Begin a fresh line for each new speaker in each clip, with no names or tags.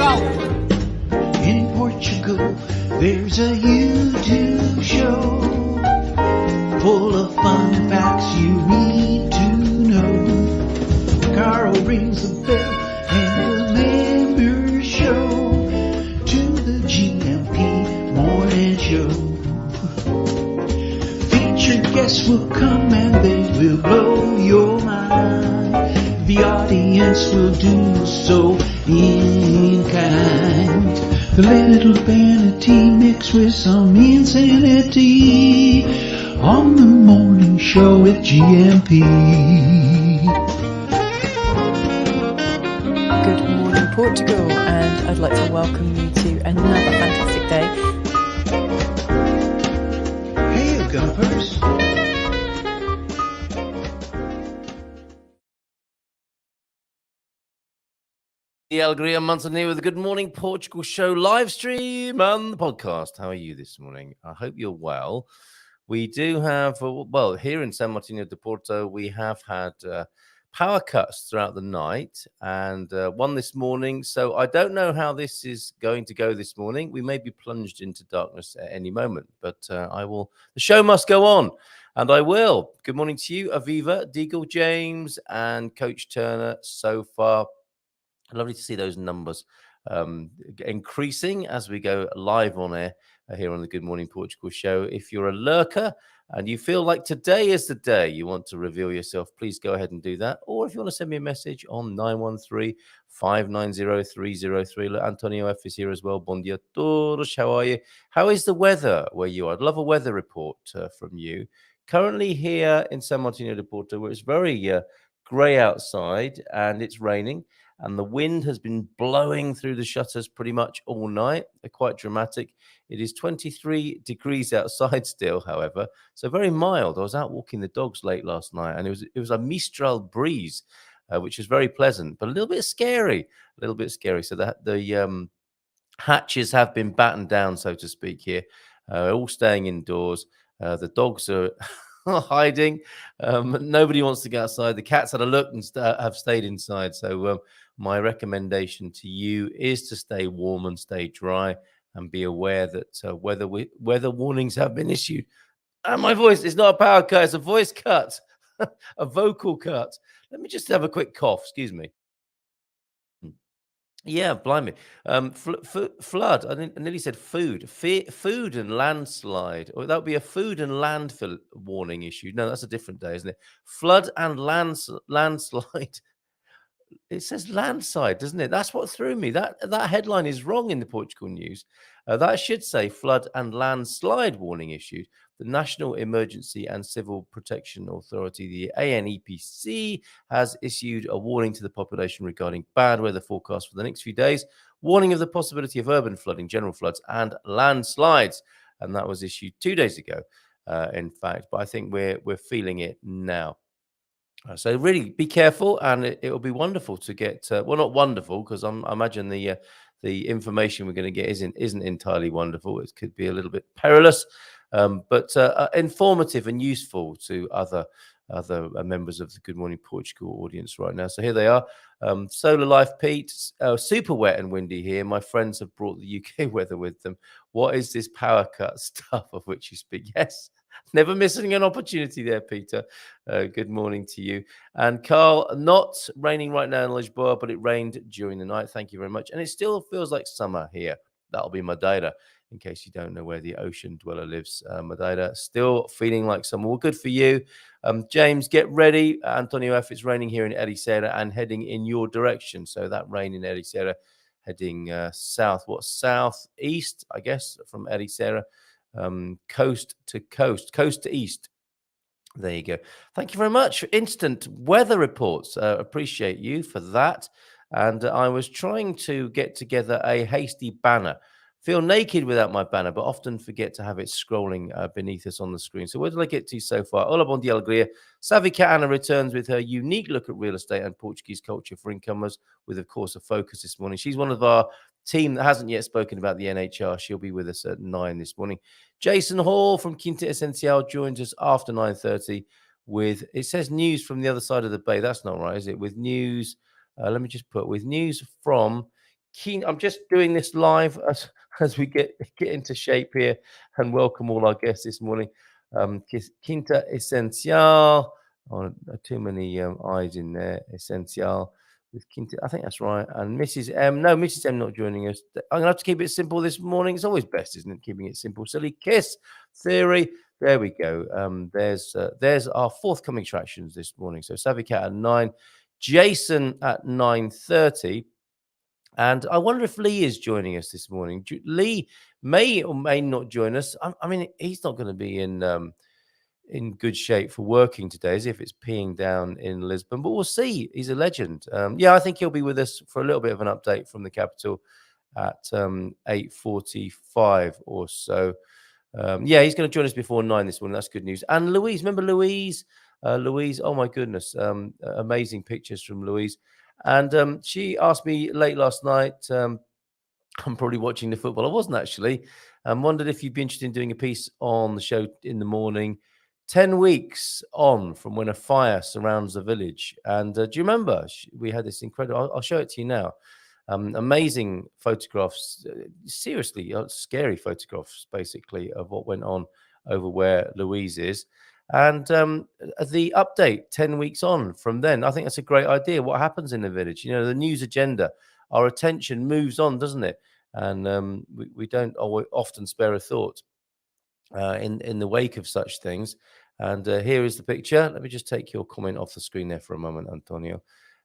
In Portugal, there's a YouTube show full of fun facts you need to know. Carl rings the bell and the members show to the GMP morning show. Featured guests will come and they will blow your mind. The audience will do so in kind. The little vanity mixed with some insanity on the morning show with GMP.
Good morning, Portugal, and I'd like to welcome you to another fantastic day.
Hey, you gumpers.
Carl Munson here with the Good Morning Portugal show live stream and the podcast. How are you this morning? I hope you're well. We do have, well, here in San Martino de Porto, we have had power cuts throughout the night and one this morning. So I don't know how this is going to go this morning. We may be plunged into darkness at any moment, but the show must go on. And I will. Good morning to you, Aviva, Deagle, James, and Coach Turner so far. Lovely to see those numbers increasing as we go live on air here on the Good Morning Portugal show. If you're a lurker and you feel like today is the day you want to reveal yourself, please go ahead and do that. Or if you want to send me a message on 913-590-303. Look, Antonio F is here as well. Bon dia todos. How are you? How is the weather where you are? I'd love a weather report from you. Currently here in San Martino de Porto, where it's very grey outside and it's raining. And the wind has been blowing through the shutters pretty much all night. They're quite dramatic. It is 23 degrees outside still, however, so very mild. I was out walking the dogs late last night, and it was a Mistral breeze, which is very pleasant, but a little bit scary. So the hatches have been battened down, so to speak, here. All staying indoors. The dogs are hiding. Nobody wants to go outside. The cats had a look and have stayed inside. So my recommendation to you is to stay warm and stay dry and be aware that weather warnings have been issued. And my voice is not a power cut, it's a voice cut, a vocal cut. Let me just have a quick cough. Excuse me. Yeah, blimey. Flood. I nearly said food. Food and landslide. Or that would be a food and landfill warning issue. No, that's a different day, isn't it? Flood and landslide. It says landslide, doesn't it? That's what threw me. That headline is wrong in the Portugal news. That should say flood and landslide warning issued. The National Emergency and Civil Protection Authority, the ANEPC, has issued a warning to the population regarding bad weather forecast for the next few days, warning of the possibility of urban flooding, general floods, and landslides. And that was issued 2 days ago, in fact. But I think we're feeling it now. So really be careful, and it will be wonderful to get. Well, not wonderful, because I imagine the information we're going to get isn't entirely wonderful. It could be a little bit perilous, but informative and useful to other members of the Good Morning Portugal audience right now. So here they are. Solar Life Pete, super wet and windy here. My friends have brought the UK weather with them. What is this power cut stuff of which you speak? Yes. Never missing an opportunity there, Peter. Good morning to you. And Carl, not raining right now in Lisbon, but it rained during the night. Thank you very much. And it still feels like summer here. That'll be Madeira, in case you don't know where the ocean dweller lives. Madeira, still feeling like summer. Well, good for you. James, get ready. Antonio F, it's raining here in Ericeira and heading in your direction. So that rain in Ericeira heading southeast, I guess, from Ericeira. Coast to east. There you go. Thank you very much for instant weather reports. Appreciate you for that. And I was trying to get together a hasty banner. Feel naked without my banner, but often forget to have it scrolling beneath us on the screen. So where did I get to so far? Hola, bon dia, alegria. Savvy Cat Ana returns with her unique look at real estate and Portuguese culture for incomers, with, of course, a focus this morning. She's one of our team that hasn't yet spoken about the NHR. She'll be with us at 9 this morning. Jason Hall from Quinta Essencial joins us after 9:30 with, it says news from the other side of the bay. That's not right, is it? With news, let me just put, with news from keen. I'm just doing this live as we get into shape here, and welcome all our guests this morning. Quinta Esencial. Oh, too many eyes in there. Esencial with Quinta. I think that's right. And Mrs. M. No, Mrs. M not joining us. I'm gonna have to keep it simple this morning. It's always best, isn't it? Keeping it simple. Silly Kiss Theory. There we go. There's our forthcoming attractions this morning. So Savvy Cat at 9, Jason at 9:30. And I wonder if Lee is joining us this morning. Lee may or may not join us. I mean, he's not going to be in good shape for working today, as if it's peeing down in Lisbon. But we'll see. He's a legend. Yeah, I think he'll be with us for a little bit of an update from the capital at 8:45 or so. Yeah, he's going to join us before 9 this morning. That's good news. And Louise, remember Louise? Louise, oh my goodness, amazing pictures from Louise. And she asked me late last night, I'm probably watching the football. I wasn't actually. Wondered if you'd be interested in doing a piece on the show in the morning. 10 weeks on from when a fire surrounds the village. And do you remember? We had this incredible, I'll show it to you now. Amazing photographs, seriously scary photographs, basically, of what went on over where Louise is. And the update 10 weeks on from then, I think that's a great idea. What happens in the village? You know, the news agenda, our attention moves on, doesn't it? And we don't often spare a thought in the wake of such things. And here is the picture. Let me just take your comment off the screen there for a moment, Antonio.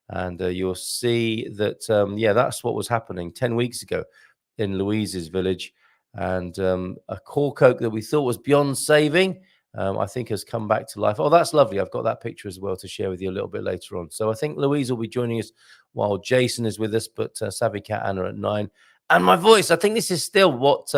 And you'll see that, yeah, that's what was happening 10 weeks ago in Louise's village. And a cork oak that we thought was beyond saving, I think has come back to life. Oh, that's lovely. I've got that picture as well to share with you a little bit later on. So I think Louise will be joining us while Jason is with us, but Savvy Cat Ana at 9. And my voice, I think this is still what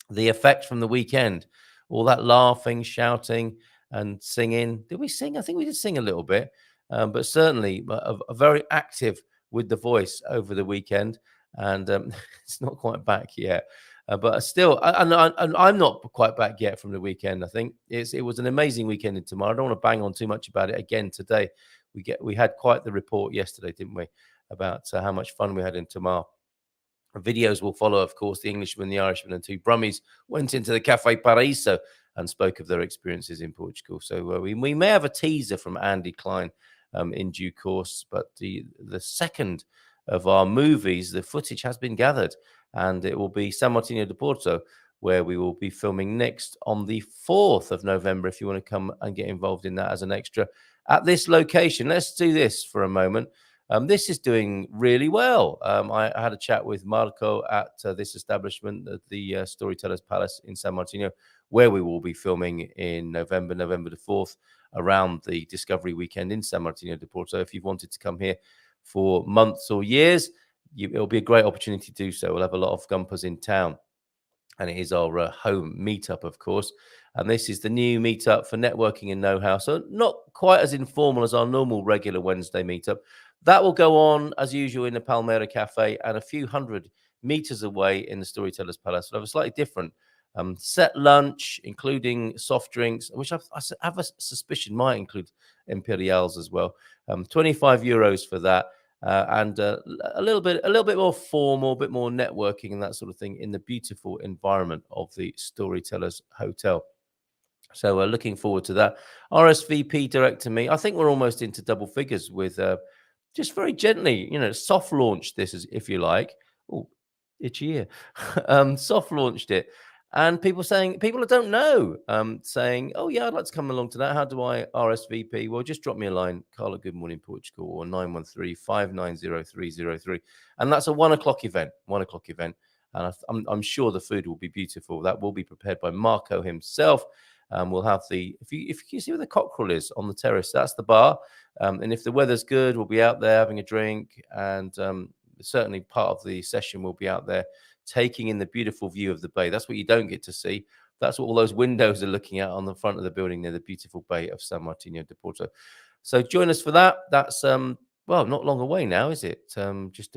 the effect from the weekend, all that laughing, shouting and singing. Did we sing? I think we did sing a little bit. But certainly a very active with the voice over the weekend, and it's not quite back yet. But still, and I'm not quite back yet from the weekend. I think it was an amazing weekend in Tamar. I don't want to bang on too much about it again today. We had quite the report yesterday, didn't we, about how much fun we had in Tamar. Videos will follow, of course. The Englishman, the Irishman, and two Brummies went into the Cafe Paraíso and spoke of their experiences in Portugal. So we may have a teaser from Andy Klein in due course, but the second of our movies, the footage has been gathered, and it will be San Martino de Porto, where we will be filming next on the 4th of November. If you want to come and get involved in that as an extra at this location, let's do this for a moment. This is doing really well. I had a chat with Marco at this establishment, the Storytellers Palace in San Martino, where we will be filming in November the 4th, around the Discovery Weekend in San Martino de Porto. If you've wanted to come here for months or years, it'll be a great opportunity to do so. We'll have a lot of Gumpers in town. And it is our home meetup, of course. And this is the new meetup for networking and know-how. So not quite as informal as our normal regular Wednesday meetup. That will go on, as usual, in the Palmera Cafe, and a few hundred meters away in the Storytellers Palace. We'll have a slightly different set lunch, including soft drinks, which I have a suspicion might include Imperials as well. 25 euros for that. And a little bit more formal, a bit more networking and that sort of thing in the beautiful environment of the Storytellers Hotel. So we're looking forward to that. RSVP direct to me. I think we're almost into double figures with just very gently, soft launched this, if you like. Oh, itchy ear. Soft launched it. And people that don't know, saying, oh, yeah, I'd like to come along to that. How do I RSVP? Well, just drop me a line, Carl at Good Morning Portugal, or 913-590-303. And that's a 1 o'clock event. And I'm sure the food will be beautiful. That will be prepared by Marco himself. We'll have if you see where the cockerel is on the terrace, that's the bar. And if the weather's good, we'll be out there having a drink. And certainly part of the session will be out there, taking in the beautiful view of the bay. That's what you don't get to see. That's what all those windows are looking at on the front of the building near the beautiful bay of San Martino de Porto. So join us for that. That's, not long away now, is it? Just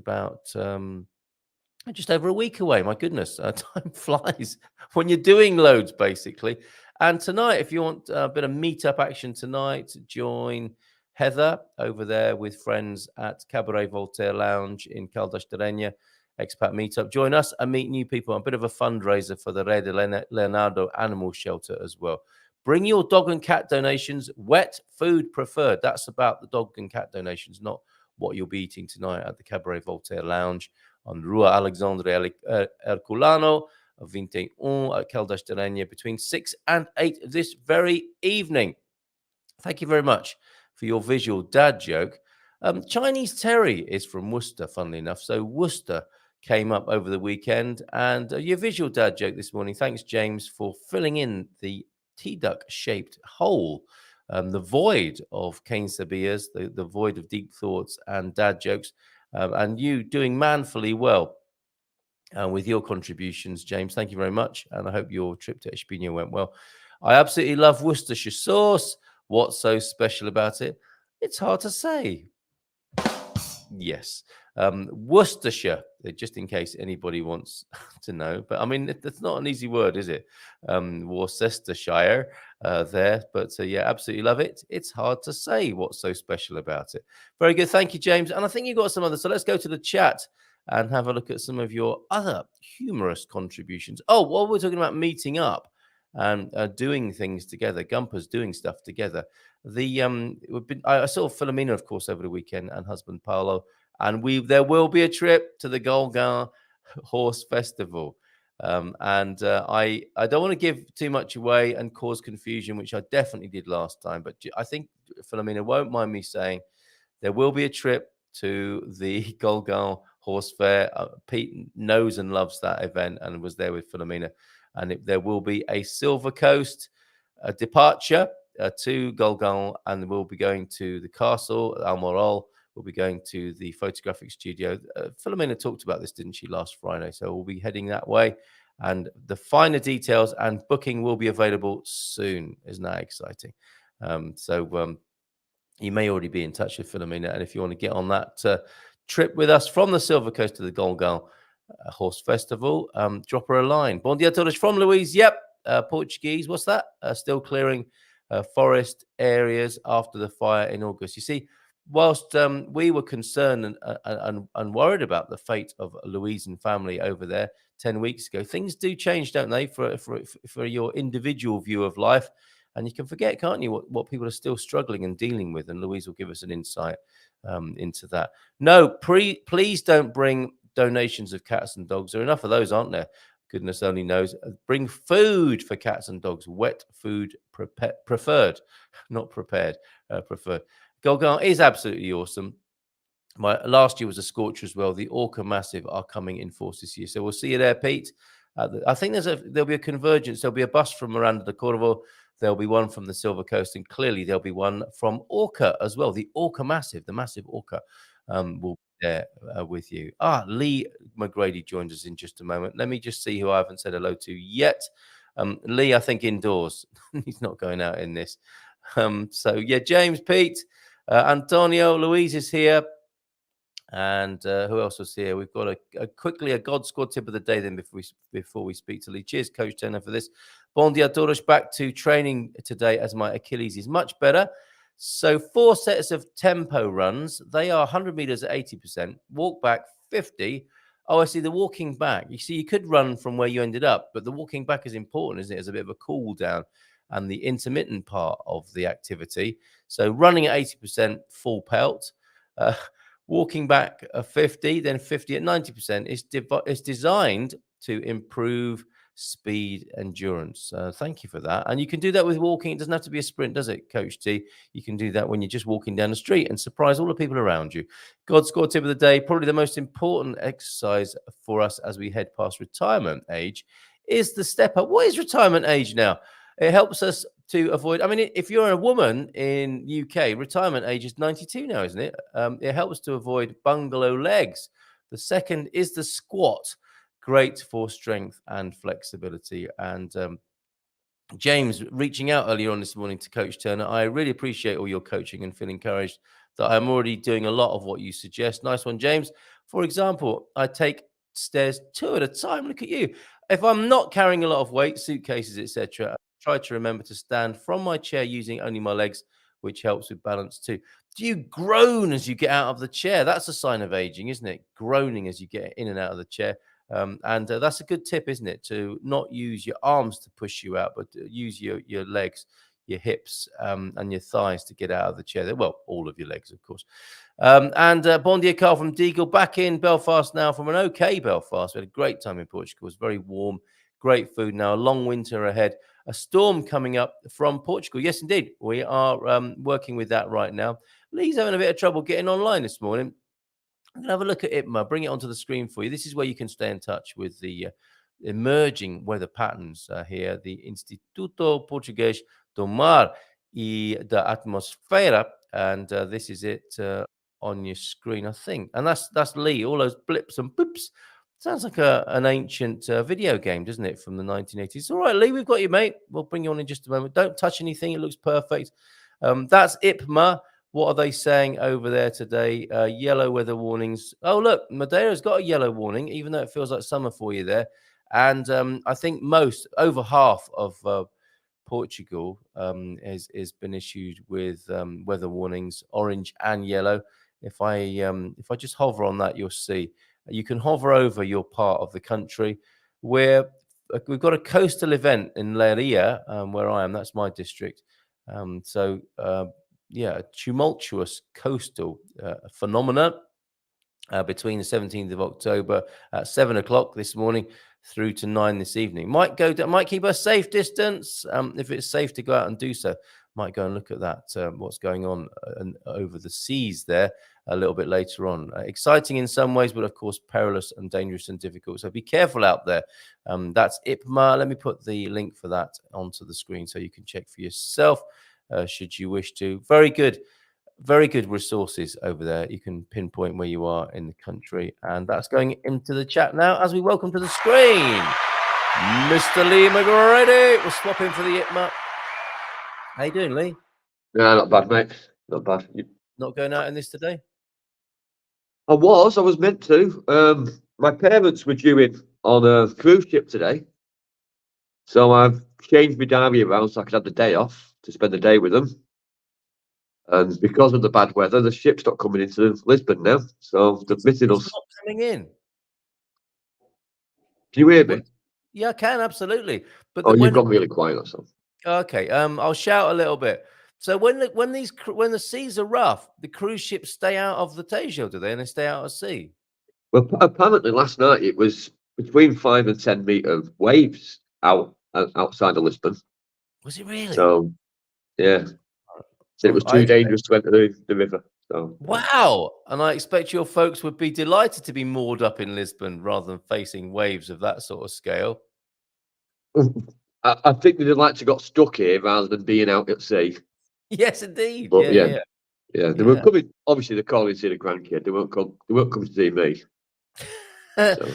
over a week away. My goodness, time flies when you're doing loads, basically. And tonight, if you want a bit of meetup action tonight, join Heather over there with friends at Cabaret Voltaire Lounge in Caldas de Rainha expat meetup. Join us and meet new people. A bit of a fundraiser for the Rei de Leonardo Animal Shelter as well. Bring your dog and cat donations, wet food preferred. That's about the dog and cat donations, not what you'll be eating tonight at the Cabaret Voltaire Lounge on Rua Alexandre Herculano, 21 at Caldas de Rainha between 6 and 8 this very evening. Thank you very much for your visual dad joke. Chinese Terry is from Worcester, funnily enough. So Worcester came up over the weekend. And your visual dad joke this morning. Thanks, James, for filling in the tea duck-shaped hole, the void of Cain Sabias, the void of deep thoughts and dad jokes, and you doing manfully well with your contributions, James. Thank you very much. And I hope your trip to Espino went well. I absolutely love Worcestershire sauce. What's so special about it? It's hard to say. Yes. Worcestershire, just in case anybody wants to know. But I mean, that's not an easy word, is it? Worcestershire there. But yeah, absolutely love it. It's hard to say what's so special about it. Very good. Thank you, James. And I think you got some others. So let's go to the chat and have a look at some of your other humorous contributions. Oh, while we're talking about meeting up and doing things together, Gumpers doing stuff together. I saw Philomena, of course, over the weekend, and husband Paolo, and there will be a trip to the Golgan Horse Festival. I don't want to give too much away and cause confusion, which I definitely did last time. But I think Philomena won't mind me saying there will be a trip to the Golgan Horse Fair. Pete knows and loves that event and was there with Philomena. And there will be a Silver Coast departure to Golgan, and we'll be going to the castle, Almorol. We'll be going to the photographic studio. Philomena talked about this, didn't she, last Friday? So we'll be heading that way. And the finer details and booking will be available soon. Isn't that exciting? You may already be in touch with Philomena. And if you want to get on that trip with us from the Silver Coast to the Golgan Horse Festival, drop her a line. Bom dia todos from Louise. Yep. Portuguese. What's that? Still clearing forest areas after the fire in August. You see, whilst we were concerned and worried about the fate of Louise and family over there 10 weeks ago, things do change, don't they, for your individual view of life. And you can forget, can't you, what people are still struggling and dealing with. And Louise will give us an insight into that. No, please don't bring donations of cats and dogs. There are enough of those, aren't there? Goodness only knows. Bring food for cats and dogs. Wet food preferred, not prepared, preferred. Golgan is absolutely awesome. Last year was a scorcher as well. The Orca Massive are coming in force this year. So we'll see you there, Pete. I think there'll be a convergence. There'll be a bus from Miranda de Corvo. There'll be one from the Silver Coast. And clearly there'll be one from Orca as well. The Orca Massive, the massive Orca will be there with you. Lee McGrady joins us in just a moment. Let me just see who I haven't said hello to yet. Lee, I think indoors. He's not going out in this. So yeah, James, Pete, Antonio, Louise is here. And who else was here? We've got quickly a God Squad tip of the day then before we speak to Lee. Cheers, Coach Turner, for this. Bon dia todos, back to training today as my Achilles is much better. So 4 sets of tempo runs. They are 100 meters at 80%. Walk back 50. Oh, I see the walking back. You see, you could run from where you ended up, but the walking back is important, isn't it? As a bit of a cool down and the intermittent part of the activity. So running at 80%, full pelt. Walking back at 50, then 50 at 90% is designed to improve speed endurance. Thank you for that. And you can do that with walking. It doesn't have to be a sprint, does it, Coach T? You can do that when you're just walking down the street and surprise all the people around you. God Squad tip of the day, probably the most important exercise for us as we head past retirement age is the step up. What is retirement age now? It helps us to avoid, I mean, if you're a woman in UK, retirement age is 92 now, isn't it? It helps to avoid bungalow legs. The second is the squat. Great for strength and flexibility. And James, reaching out earlier on this morning to Coach Turner, I really appreciate all your coaching and feel encouraged that I'm already doing a lot of what you suggest. Nice one, James. For example, I take stairs 2 at a time. Look at you. If I'm not carrying a lot of weight, suitcases, etc., I try to remember to stand from my chair using only my legs which helps with balance too. Do you groan as you get out of the chair? That's a sign of aging, isn't it? Groaning as you get in and out of the chair. And that's a good tip, isn't it? To not use your arms to push you out, but use your legs, your hips, and your thighs to get out of the chair. Well, all of your legs, of course. Bon dia, Carl from Deagle, back in Belfast now from an okay Belfast. We had a great time in Portugal. It was very warm, great food. Now a long winter ahead, a storm coming up from Portugal. Yes, indeed, we are working with that right now. Lee's having a bit of trouble getting online this morning. I'm going to have a look at it, bring it onto the screen for you. This is where you can stay in touch with the emerging weather patterns here. The Instituto Português do Mar e da Atmosfera, and this is it on your screen, I think. And that's Lee. All those blips and boops. Sounds like an ancient video game, doesn't it, from the 1980s? All right, Lee, we've got you, mate. We'll bring you on in just a moment. Don't touch anything. It looks perfect. That's IPMA. What are they saying over there today? Yellow weather warnings. Oh, look, Madeira's got a yellow warning, even though it feels like summer for you there. And I think over half of Portugal has been issued with weather warnings, orange and yellow. If I just hover on that, you'll see. You can hover over your part of the country where we've got a coastal event in Leiria, where I am. That's my district. A tumultuous coastal phenomena between the 17th of October at 7 o'clock this morning through to 9 this evening. Might keep a safe distance if it's safe to go out and do so. Might go and look at that, what's going on over the seas there a little bit later on. Exciting in some ways, but of course perilous and dangerous and difficult. So be careful out there. That's IPMA. Let me put the link for that onto the screen so you can check for yourself. Should you wish to. Very good resources over there. You can pinpoint where you are in the country, and that's going into the chat now as we welcome to the screen Mr. Lee McGrady. We'll swap in for the IPMA. How you doing, Lee?
No, not bad, mate. Not bad.
Not going out in this today?
I was meant to. My parents were due in on a cruise ship today, so I've changed my diary around so I could have the day off to spend the day with them. And because of the bad weather, the ship's not coming into Lisbon now, so they're missing us.
Not coming in.
Can you hear me?
Yeah, I can, absolutely. But
you've gone really quiet or something.
Okay, I'll shout a little bit. So when the seas are rough, the cruise ships stay out of the Tejo, do they? And they stay out at sea.
Well, apparently last night it was between 5 and 10 meter waves outside of Lisbon.
Was it really?
So, yeah. So it was too dangerous to enter the river. So,
wow! And I expect your folks would be delighted to be moored up in Lisbon rather than facing waves of that sort of scale.
I think they'd like to got stuck here rather than being out at sea.
Yes, indeed.
But
yeah.
They were coming. Obviously, they're calling to see the grandkid. They won't come to see me. So.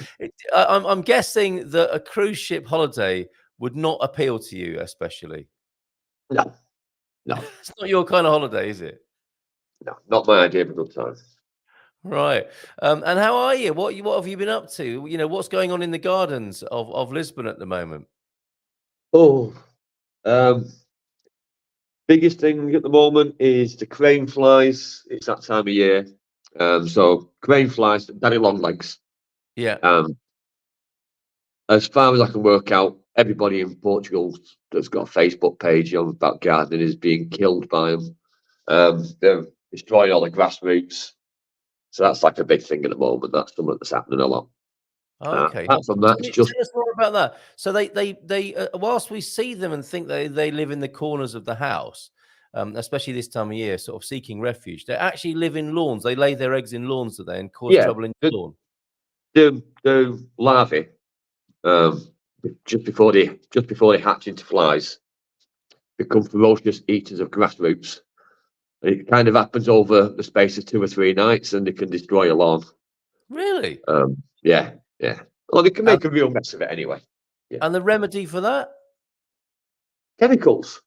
I'm guessing that a cruise ship holiday would not appeal to you, especially.
No.
It's not your kind of holiday, is it?
No, not my idea of a good time.
Right. And how are you? What have you been up to? You know, what's going on in the gardens of Lisbon at the moment?
Biggest thing at the moment is the crane flies. It's that time of year. So crane flies, daddy long legs.
Yeah.
As far as I can work out, everybody in Portugal that's got a Facebook page about gardening is being killed by them. They're destroying all the grass roots. So that's like a big thing at the moment. That's something that's happening a lot.
Okay.
Apart from that, it's just...
Tell us more about that. So they whilst we see them and think they live in the corners of the house, especially this time of year, sort of seeking refuge, they actually live in lawns. They lay their eggs in lawns, do they, and cause trouble in the lawn?
The larvae, just before they hatch into flies, become ferocious eaters of grass roots. And it kind of happens over the space of 2 or 3 nights, and they can destroy a lawn.
Really?
Yeah. Well, they can make a real mess of it anyway. Yeah.
And the remedy for that?
Chemicals.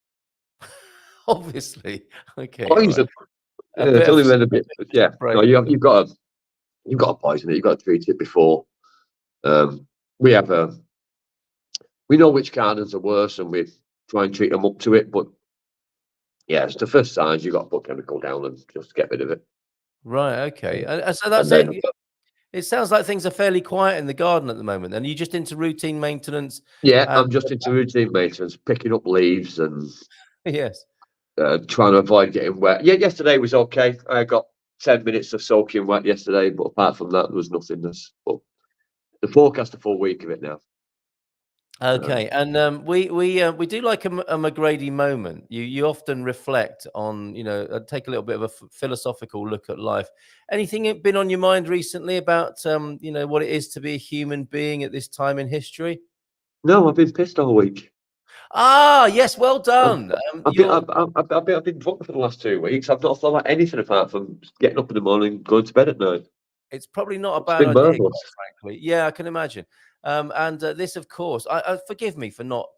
Obviously. Okay.
Poison.
Right.
It's only been a bit. Yeah. No, you've got to poison it. You've got to treat it before. We know which gardens are worse, and we try and treat them up to it. But Yeah, it's the first signs you got to put chemical down and just get rid of it.
Right. Okay. And so that's
And
it.
then,
It sounds like things are fairly quiet in the garden at the moment. And you're just into routine maintenance.
yeah,
And
I'm just into routine maintenance, picking up leaves and
yes.
trying to avoid getting wet. Yeah, yesterday was okay. I got 10 minutes of soaking wet yesterday, but apart from that, there was nothingness. But the forecast a full week of it now.
Okay, and we do like a McGrady moment. You often reflect on, take a little bit of a philosophical look at life. Anything been on your mind recently about what it is to be a human being at this time in history?
No, I've been pissed all week.
Ah, yes, well done.
I've been drunk for the last 2 weeks. I've not thought about anything apart from getting up in the morning, going to bed at night.
It's probably not a
It's
bad
been
idea,
marvelous.
quite frankly. Yeah, I can imagine. And this, of course, forgive me for not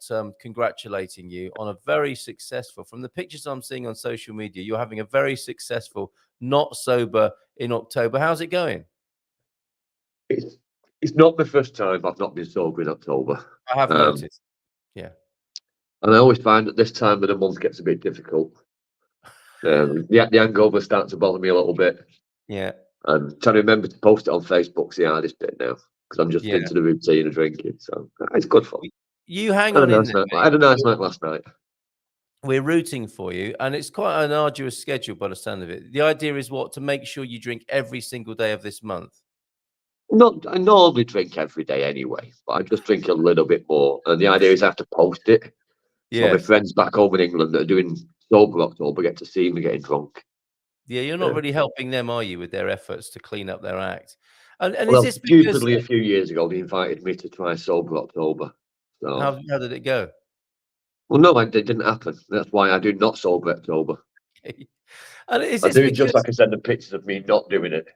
congratulating you on a very successful, from the pictures I'm seeing on social media, you're having a very successful not sober in October. How's it going?
It's not the first time I've not been sober in October.
I have noticed. Yeah.
And I always find that this time of the month gets a bit difficult. The hangover starts to bother me a little bit.
Yeah.
And trying to remember to post it on Facebook's the hardest bit now because I'm just into the routine of drinking. So it's good fun.
You hang on in there.
I had a nice night last night.
We're rooting for you, and it's quite an arduous schedule by the sound of it. The idea is what? To make sure you drink every single day of this month.
I normally drink every day anyway, but I just drink a little bit more. And the idea is I have to post it. So my friends back home in England that are doing sober October get to see me getting drunk.
Yeah, you're not really helping them, are you, with their efforts to clean up their act? And
Well,
is this because
stupidly, a few years ago, they invited me to try sober October. So
how did it go?
well, no, it didn't happen. That's why I do not sober October.
And is
I
this
do it
because,
just like I send the pictures of me not doing it.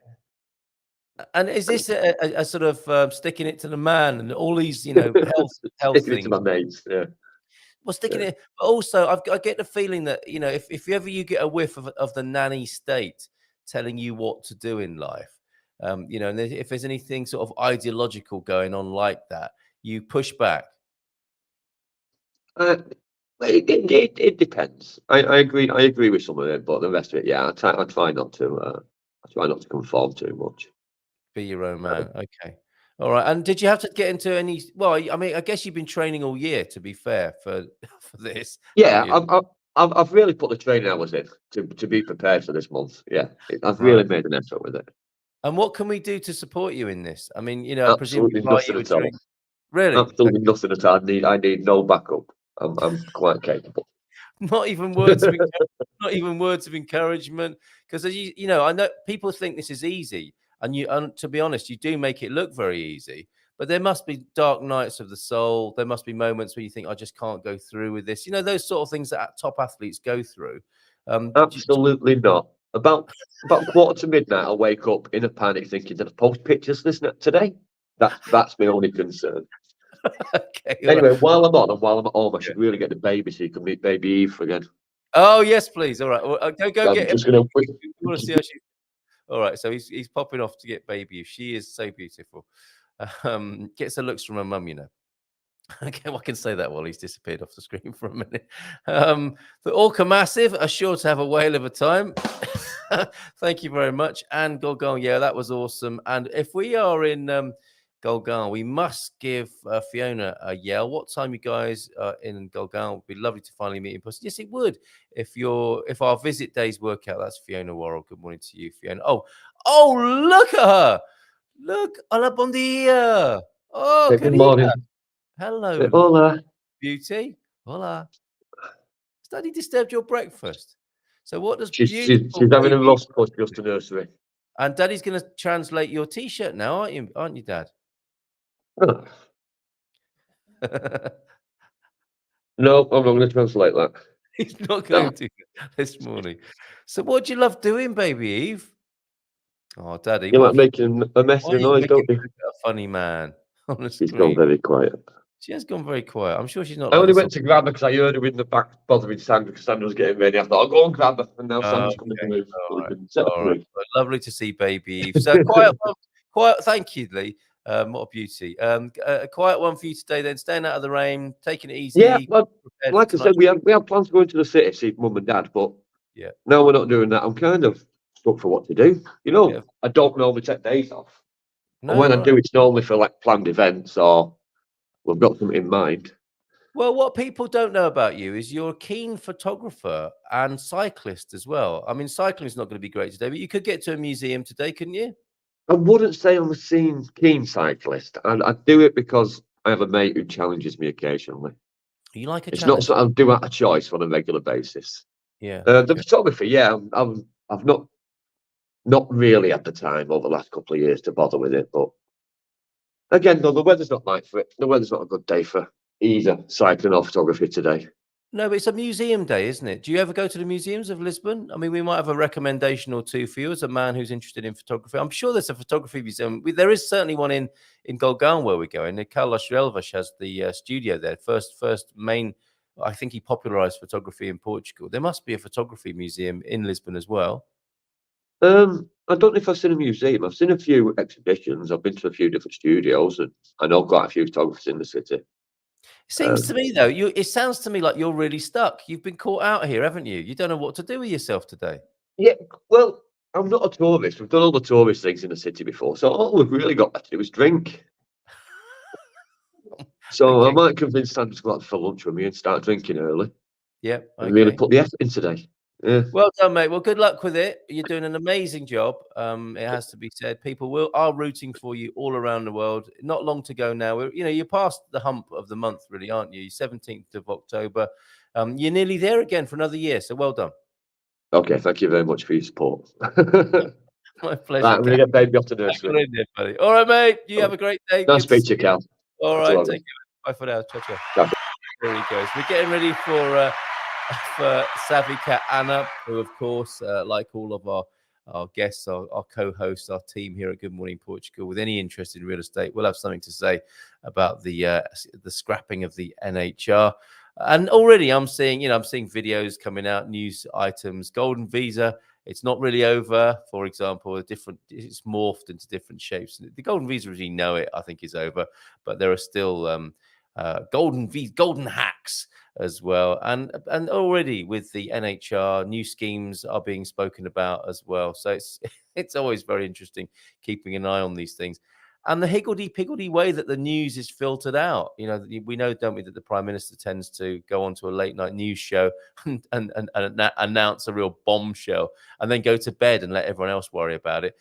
and is this a sort of sticking it to the man and all these health
Sticking it
things?
to my mates, yeah.
Well, sticking it, but also I get the feeling that if ever you get a whiff of the nanny state telling you what to do in life, and if there's anything sort of ideological going on like that, you push back.
It depends. I agree with some of it, but the rest of it, yeah, I try not to conform too much.
Be your own man. Okay. All right. And did you have to get into any? Well, I mean, I guess you've been training all year. To be fair, for this.
Yeah, I've really put the training hours in to be prepared for this month. Yeah, I've really made an effort with it.
And what can we do to support you in this? I mean,
Absolutely nothing at all.
Really?
Absolutely nothing at all. I need no backup. I'm quite capable.
Not even words of not even words of encouragement. Because as I know people think this is easy, and to be honest, you do make it look very easy. But there must be dark nights of the soul. There must be moments where you think, I just can't go through with this. Those sort of things that top athletes go through.
Absolutely not. About 1:45, I'll wake up in a panic thinking, did I post pictures this today? That's my only concern.
Okay.
Anyway, while I'm at home, I should really get the baby so you can meet baby Eve again.
Oh yes, please. All right, well, go get
just
him.
Gonna...
You want to see how she? All right, so he's popping off to get baby Eve. She is so beautiful. Gets her looks from her mum, Okay, well, I can say that while he's disappeared off the screen for a minute. The Orca Massive are sure to have a whale of a time. Thank you very much. And Golgan, yeah, that was awesome. And if we are in Golgan, we must give Fiona a yell. What time you guys are in Golgan? It would be lovely to finally meet in person. Yes, it would. If our visit days work out, that's Fiona Worrell. Good morning to you, Fiona. Oh, look at her. Look, hola, bon dia. Oh,
good morning.
Hello,
hola,
beauty. Hola. Has Daddy disturbed your breakfast? So what does
she's having a lost push just to nursery.
And Daddy's going to translate your T-shirt now, aren't you, Dad?
Oh. No, I'm not going to translate that.
He's not going to this morning. So what do you love doing, baby Eve? Oh, Daddy.
You like making a mess of noise, don't you?
A funny man. Honestly.
She's gone very quiet.
She has gone very quiet. I'm sure she's not.
I only went to grab her because I heard her in the back bothering Sandra because Sandra was getting ready. I thought, I'll go and grab her. And now Sandra's coming to move.
All right. Well, lovely to see baby Eve. So quiet. Thank you, Lee. What a beauty. A quiet one for you today then, staying out of the rain, taking it easy.
Yeah, well,
prepared
like
for
I said,
tonight's-
we have plans to go into the city to see mum and dad, but
Yeah.
now we're not doing that. I'm kind of stuck for what to do. You know,
Yeah.
I don't normally take days off.
No,
And when I
right.
do, it's normally for like planned events or we've got something in mind.
Well, what people don't know about you is you're a keen photographer and cyclist as well. I mean, cycling is not going to be great today, but you could get to a museum today, couldn't you?
I wouldn't say I'm a keen cyclist, and I do it because I have a mate who challenges me occasionally.
You like a
It's not
challenge?
something I do out of choice on a regular basis.
Yeah.
The
Okay.
photography, yeah, I've not really had the time over the last couple of years to bother with it, but again, no, the weather's not right for it. The weather's not a good day for either cycling or photography today.
No, but it's a museum day, isn't it? Do you ever go to the museums of Lisbon? I mean, we might have a recommendation or two for you as a man who's interested in photography. I'm sure there's a photography museum. There is certainly one in Golgan where we're going. Carlos Relvas has the studio there. First main, I think he popularized photography in Portugal. There must be a photography museum in Lisbon as well.
I don't know if I've seen a museum. I've seen a few exhibitions. I've been to a few different studios, and I know quite a few photographers in the city.
It seems to me, though, it sounds to me like you're really stuck. You've been caught out here, haven't you? You don't know what to do with yourself today.
Yeah, well, I'm not a tourist. We've done all the tourist things in the city before, so all we've really got to do is drink. So
Okay.
I might convince Sandra to go out for lunch with me and start drinking early
Yeah.
and really
Okay.
put the effort in today. Yeah.
Well done, mate. Well, good luck with it. You're doing an amazing job. It has to be said. People are rooting for you all around the world. Not long to go now. You're past the hump of the month, really, aren't you? 17th of October. You're nearly there again for another year. So well done.
Okay, thank you very much for your support.
My pleasure.
Right, I'm going to get baby off the nursery.
Buddy. All right, mate. You have a great day.
Nice
Good to
speech,
see you.
Cal.
All
That's
right.
all
Take
right.
care. Bye for now. Ciao, ciao.
Ciao.
There he goes. We're getting ready for Savvy Cat Ana, who, of course, like all of our guests, our co-hosts, our team here at Good Morning Portugal, with any interest in real estate, we'll have something to say about the scrapping of the NHR. And already I'm seeing videos coming out, news items, golden visa. It's not really over. For example, it's morphed into different shapes. The golden visa, as you know it, I think is over, but there are still golden hacks as well, and already with the NHR, new schemes are being spoken about as well. So it's always very interesting keeping an eye on these things. And the higgledy-piggledy way that the news is filtered out. We know, don't we, that the Prime Minister tends to go onto a late-night news show and announce a real bombshell and then go to bed and let everyone else worry about it,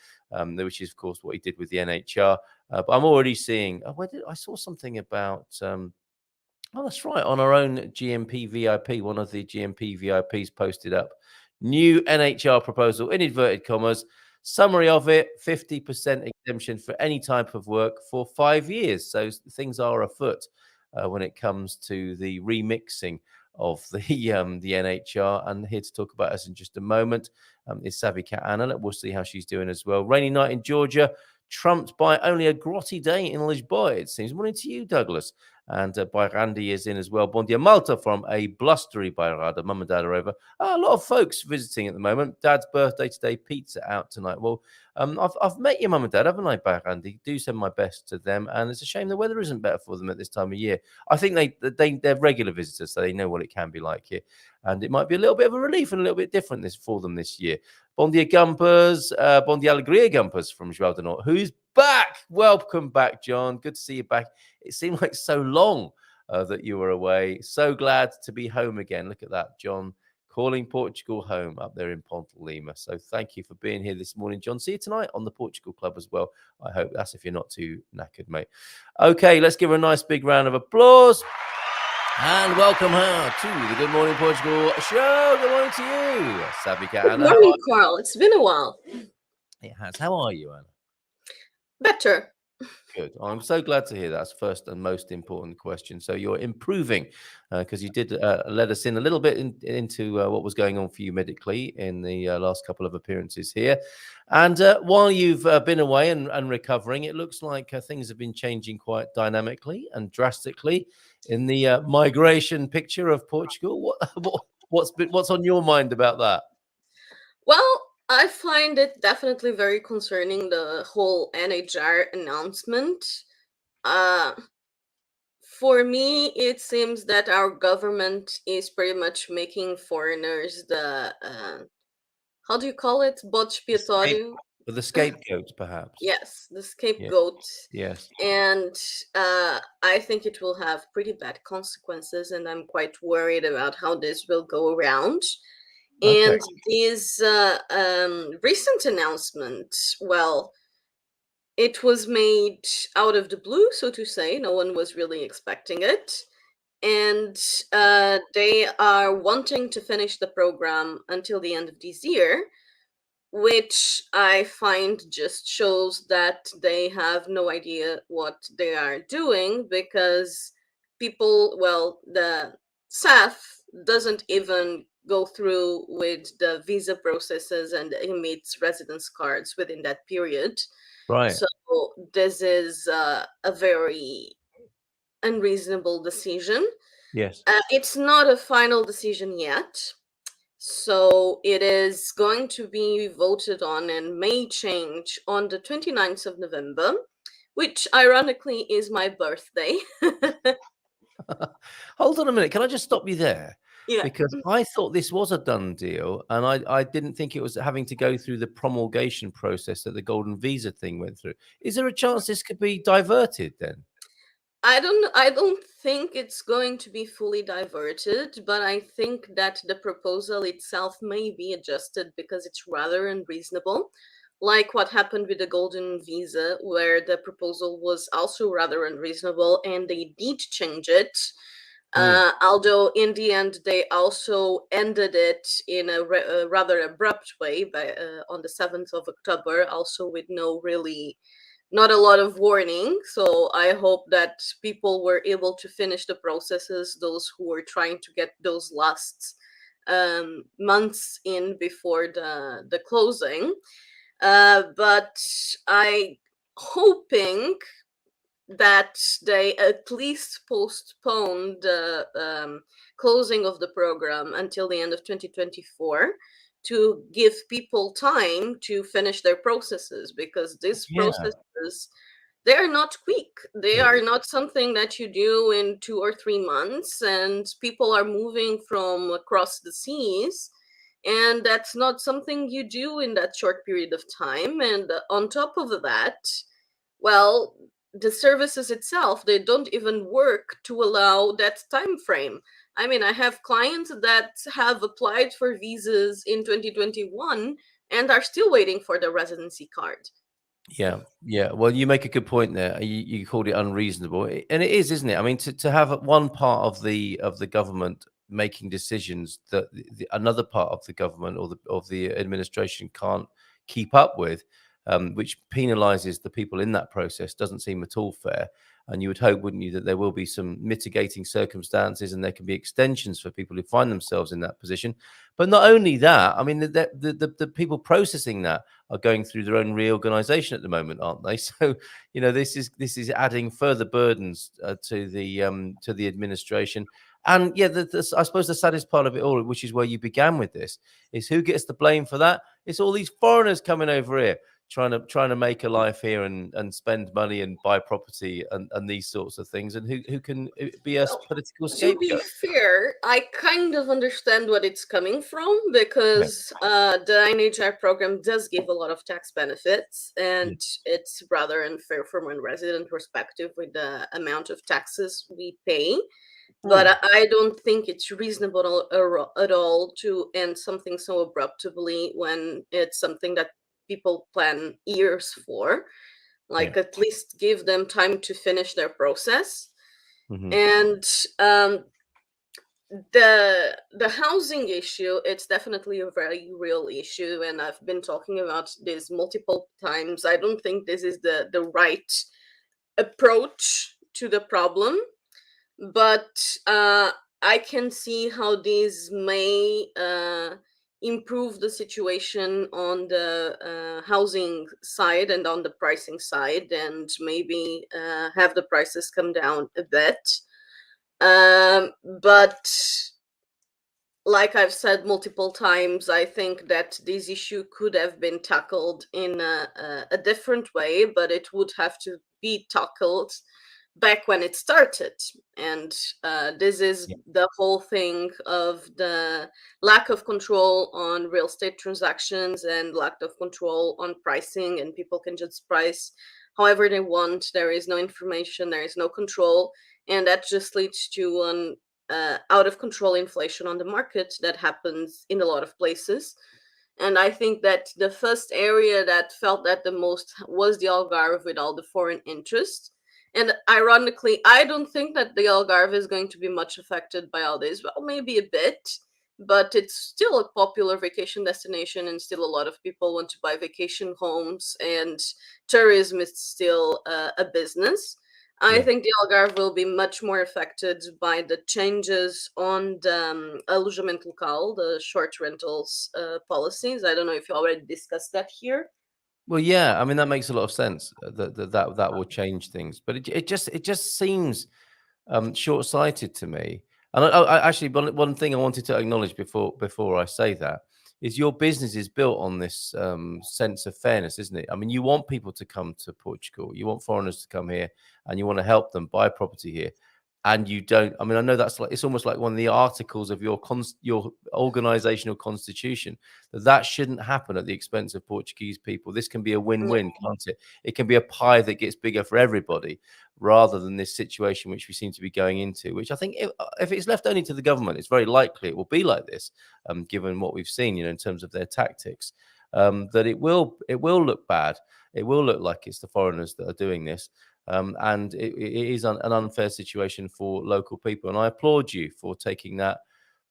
which is, of course, what he did with the NHR. But I'm already seeing, I saw something about, oh, that's right, on our own GMP VIP, one of the GMP VIPs posted up, new NHR proposal, in inverted commas, summary of it, 50% exemption for any type of work for 5 years. So things are afoot when it comes to the remixing of the NHR. And here to talk about us in just a moment is Savvy Cat Ana. We'll see how she's doing as well. Rainy night in Georgia, trumped by only a grotty day in Lisbon, it seems. Morning to you, Douglas. And Bairandi is in as well. Bon dia Malta from a blustery Bairrada. Mum and Dad are over. A lot of folks visiting at the moment. Dad's birthday today. Pizza out tonight. Well, I've met your mum and dad, haven't I, Bairrandi? Do send my best to them. And it's a shame the weather isn't better for them at this time of year. I think they're regular visitors, so they know what it can be like here. And it might be a little bit of a relief and a little bit different for them this year. Bon dia Gumpers. Bon dia Alegria Gumpers from João de Norte, who's back. Welcome back, John. Good to see you back. It seemed like so long that you were away. So glad to be home again. Look at that, John, calling Portugal home up there in Ponte Lima. So thank you for being here this morning, John. See you tonight on the Portugal Club as well. I hope that's if you're not too knackered, mate. Okay, let's give her a nice big round of applause. And welcome her to the Good Morning Portugal show. Good morning to you, Savvy Cat Ana.
Good morning, Carl. It's been a while.
It has. How are you, Anna?
Better.
Good. I'm so glad to hear that's first and most important question. So you're improving because you did let us in a little bit into what was going on for you medically in the last couple of appearances here. And while you've been away and recovering, it looks like things have been changing quite dynamically and drastically in the migration picture of Portugal. What's on your mind about that?
Well, I find it definitely very concerning, the whole NHR announcement. Uh, for me, it seems that our government is pretty much making foreigners the, how do you call it? Bode
The scape-
expiatório?
the scapegoat, perhaps.
Yes, the
Yeah.
scapegoat.
Yes.
And I think it will have pretty bad consequences, and I'm quite worried about how this will go around.
Okay.
And this recent announcement, well, it was made out of the blue, so to say. No one was really expecting it. And they are wanting to finish the program until the end of this year, which I find just shows that they have no idea what they are doing, because people, well, the staff doesn't even go through with the visa processes and emits residence cards within that period.
Right.
So this is a very unreasonable decision.
Yes.
It's not a final decision yet. So it is going to be voted on and may change on the 29th of November, which ironically is my birthday.
Hold on a minute. Can I just stop you there?
Yeah.
Because I thought this was a done deal, and I didn't think it was having to go through the promulgation process that the golden visa thing went through. Is there a chance this could be diverted then?
I don't think it's going to be fully diverted, but I think that the proposal itself may be adjusted because it's rather unreasonable. Like what happened with the golden visa, where the proposal was also rather unreasonable and they did change it. Although in the end they also ended it in a rather abrupt way by on the 7th of October, also with no really not a lot of warning. So I hope that people were able to finish the processes, those who were trying to get those last months in before the closing. But I hoping that they at least postpone the closing of the program until the end of 2024, to give people time to finish their processes, because these
Yeah.
processes, they are not quick. They are not something that you do in 2 or 3 months, and people are moving from across the seas, and that's not something you do in that short period of time. And on top of that, well, the services itself, they don't even work to allow that time frame. I mean, I have clients that have applied for visas in 2021 and are still waiting for the residency card.
Yeah, yeah. Well, you make a good point there. You called it unreasonable, and it is, isn't it? I mean, to have one part of the government making decisions that another part of the government or the administration can't keep up with, which penalises the people in that process, doesn't seem at all fair. And you would hope, wouldn't you, that there will be some mitigating circumstances and there can be extensions for people who find themselves in that position. But not only that, I mean, the people processing that are going through their own reorganization at the moment, aren't they? So, this is adding further burdens to the administration. And yeah, I suppose the saddest part of it all, which is where you began with this, is who gets the blame for that? It's all these foreigners coming over here trying to make a life here and spend money and buy property and these sorts of things, and who can be a
Well,
political
to be
scapegoat.
fair, I kind of understand what it's coming from,
Yeah.
because the NHR program does give a lot of tax benefits, and it's rather unfair from a resident perspective with the amount of taxes we pay. But I don't think it's reasonable at all to end something so abruptly when it's something that people plan years for. Like,
Yeah.
at least give them time to finish their process.
Mhm.
And the housing issue, it's definitely a very real issue, and I've been talking about this multiple times. I don't think this is the right approach to the problem, but I can see how this may improve the situation on the housing side and on the pricing side, and maybe have the prices come down a bit. But like I've said multiple times, I think that this issue could have been tackled in a different way, but it would have to be tackled back when it started. And this is
Yeah.
the whole thing of the lack of control on real estate transactions and lack of control on pricing, and people can just price however they want. There is no information, there is no control, and that just leads to an out of control inflation on the market that happens in a lot of places. And I think that the first area that felt that the most was the Algarve, with all the foreign interest. And ironically, I don't think that the Algarve is going to be much affected by all this. Well, maybe a bit, but it's still a popular vacation destination, and still a lot of people want to buy vacation homes, and tourism is still a business. I
Yeah.
think the Algarve will be much more affected by the changes on the alojamento local, the short rentals policies. I don't know if you already discussed that here.
Well, yeah, I mean that makes a lot of sense. That will change things, but it just seems short-sighted to me. And I actually one thing I wanted to acknowledge before I say that is your business is built on this sense of fairness, isn't it? I mean, you want people to come to Portugal, you want foreigners to come here, and you want to help them buy property here. And you don't. I mean, I know that's like it's almost like one of the articles of your organizational constitution that shouldn't happen at the expense of Portuguese people. This can be a win-win, can't it? It can be a pie that gets bigger for everybody, rather than this situation which we seem to be going into, which I think if it's left only to the government, it's very likely it will be like this, given what we've seen, in terms of their tactics, that it will look bad. It will look like it's the foreigners that are doing this. And it is an unfair situation for local people. And I applaud you for taking that.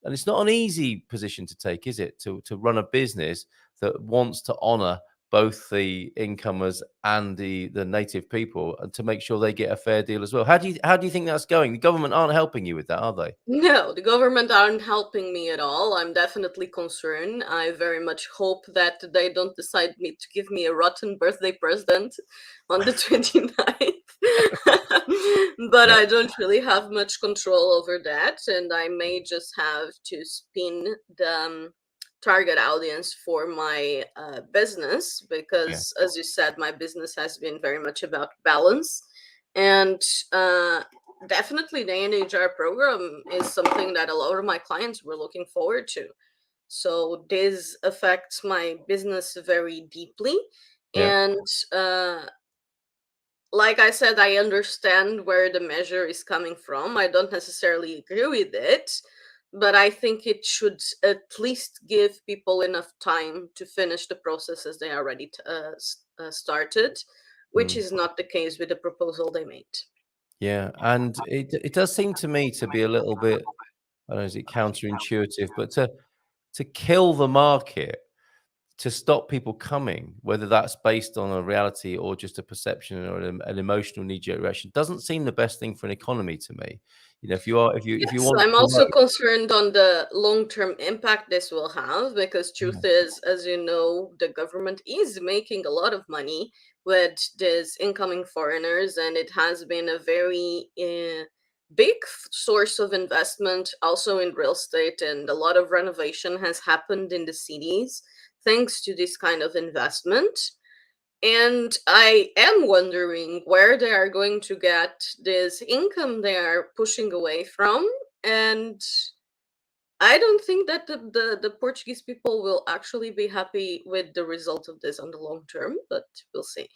And it's not an easy position to take, is it? To run a business that wants to honor both the incomers and the native people, and to make sure they get a fair deal as well. How do you think that's going? The government aren't helping you with that, are they?
No, the government aren't helping me at all. I'm definitely concerned. I very much hope that they don't decide to give me a rotten birthday present on the 29th. But
Yeah,
I don't really have much control over that, and I may just have to spin the target audience for my business,
yeah,
because, as you said, my business has been very much about balance. And definitely the NHR program is something that a lot of my clients were looking forward to. So this affects my business very deeply.
yeah,
And like I said, I understand where the measure is coming from. I don't necessarily agree with it, but I think it should at least give people enough time to finish the processes they already started, which
mm,
is not the case with the proposal they made.
yeah. And it does seem to me to be a little bit, I don't know, is it counterintuitive, but to kill the market, to stop people coming, whether that's based on a reality or just a perception or an emotional knee-jerk reaction, doesn't seem the best thing for an economy to me. If you
Yes,
want
I'm
to
also
promote,
concerned on the long-term impact this will have, because truth
yeah,
is, as you know, the government is making a lot of money with these incoming foreigners, and it has been a very big source of investment also in real estate, and a lot of renovation has happened in the cities thanks to this kind of investment. And I am wondering where they are going to get this income they are pushing away from. And I don't think that the Portuguese people will actually be happy with the result of this on the long term, but we'll see.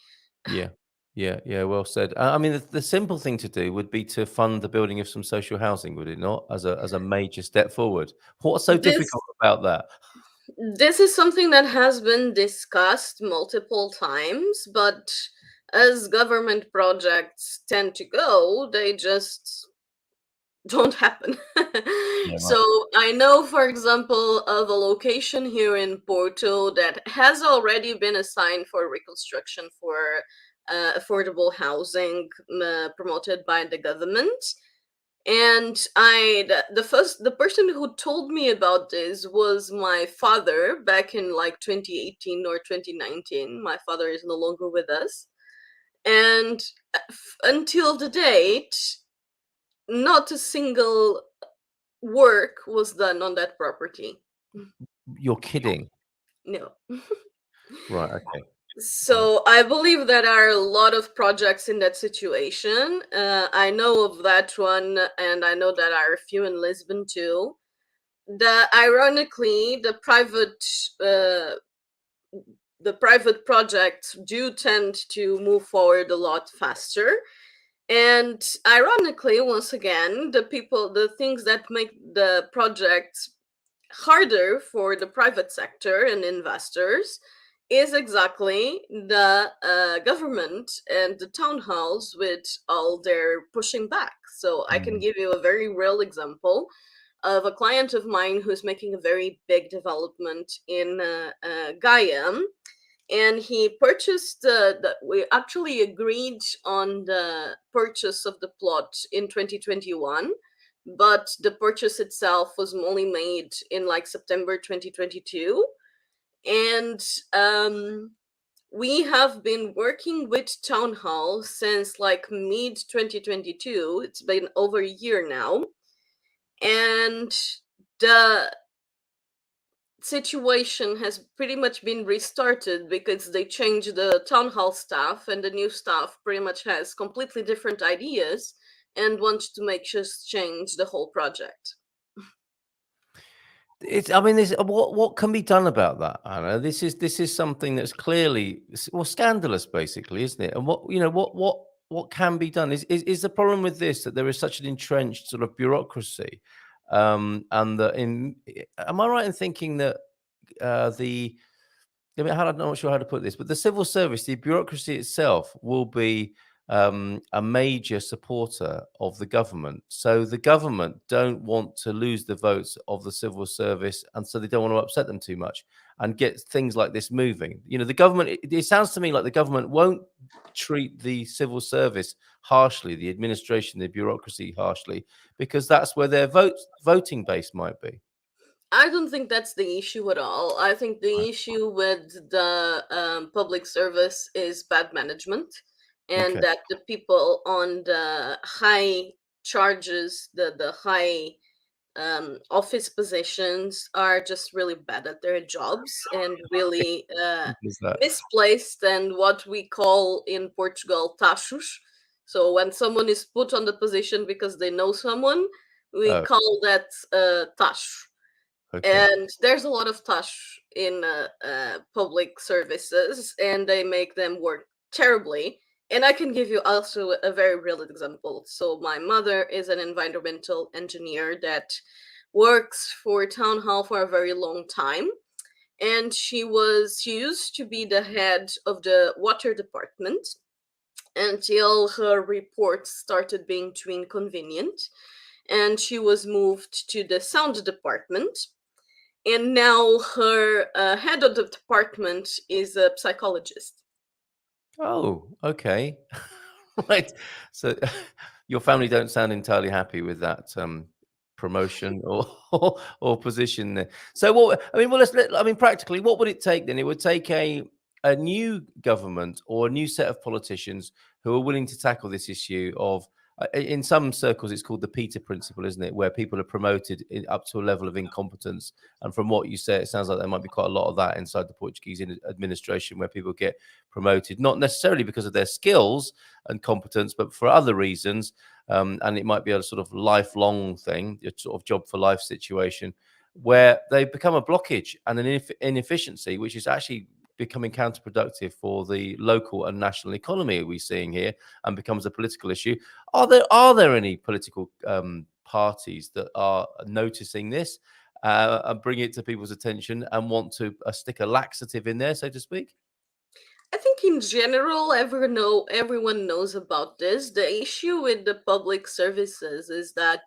yeah, yeah, yeah. Well said. I mean, the simple thing to do would be to fund the building of some social housing, would it not? As a major step forward. What's so
This
difficult about that?
this is something that has been discussed multiple times, but as government projects tend to go, they just don't happen.
Yeah, right.
So I know, for example, of a location here in Porto that has already been assigned for reconstruction for affordable housing promoted by the government. And the person who told me about this was my father back in like 2018 or 2019. My father is no longer with us, and until the date, not a single work was done on that property.
You're kidding.
No.
Right, okay.
So I believe there are a lot of projects in that situation. I know of that one, and I know there are a few in Lisbon too. Ironically, the private projects do tend to move forward a lot faster. And ironically, once again, the things that make the projects harder for the private sector and investors is exactly the government and the town halls with all their pushing back. So I can give you a very real example of a client of mine who's making a very big development in Gaia, and he purchased we actually agreed on the purchase of the plot in 2021, but the purchase itself was only made in like September 2022. And we have been working with town hall since like mid 2022. It's been over a year now, and the situation has pretty much been restarted because they changed the town hall staff, and the new staff pretty much has completely different ideas and wants to make just change the whole project.
I mean, what can be done about that, Anna? This is something that's clearly scandalous, basically, isn't it? And what can be done is the problem with this that there is such an entrenched sort of bureaucracy, and that am I right in thinking that I'm not sure how to put this, but the civil service, the bureaucracy itself, will be a major supporter of the government. So the government don't want to lose the votes of the civil service, and so they don't want to upset them too much and get things like this moving. The government, it sounds to me like the government won't treat the civil service harshly, the administration, the bureaucracy harshly, because that's where their voting base might be.
I don't think that's the issue at all. I think the
Right.
issue with the public service is bad management, and
Okay.
that the people on the high charges, the high office positions, are just really bad at their jobs and really
Is that
misplaced, and what we call in Portugal tachos. So when someone is put on the position because they know someone, we
oh,
call that tacho.
okay.
And there's a lot of tash in public services, and they make them work terribly. And I can give you also a very real example. So my mother is an environmental engineer that works for town hall for a very long time, and she used to be the head of the water department until her reports started being too inconvenient, and she was moved to the sound department, and now her head of the department is a psychologist.
Oh, okay. Right. So your family don't sound entirely happy with that promotion or position there. So practically, what would it take then? It would take a new government or a new set of politicians who are willing to tackle this issue of in some circles it's called the Peter principle, isn't it, where people are promoted up to a level of incompetence. And from what you say, it sounds like there might be quite a lot of that inside the Portuguese administration, where people get promoted not necessarily because of their skills and competence, but for other reasons. And it might be a sort of lifelong thing, a sort of job for life situation, where they become a blockage and an inefficiency, which is actually becoming counterproductive for the local and national economy we're seeing here, and becomes a political issue. Are there any political parties that are noticing this and bring it to people's attention and want to stick a laxative in there, so to speak?
I think in general, everyone knows about this. The issue with the public services is that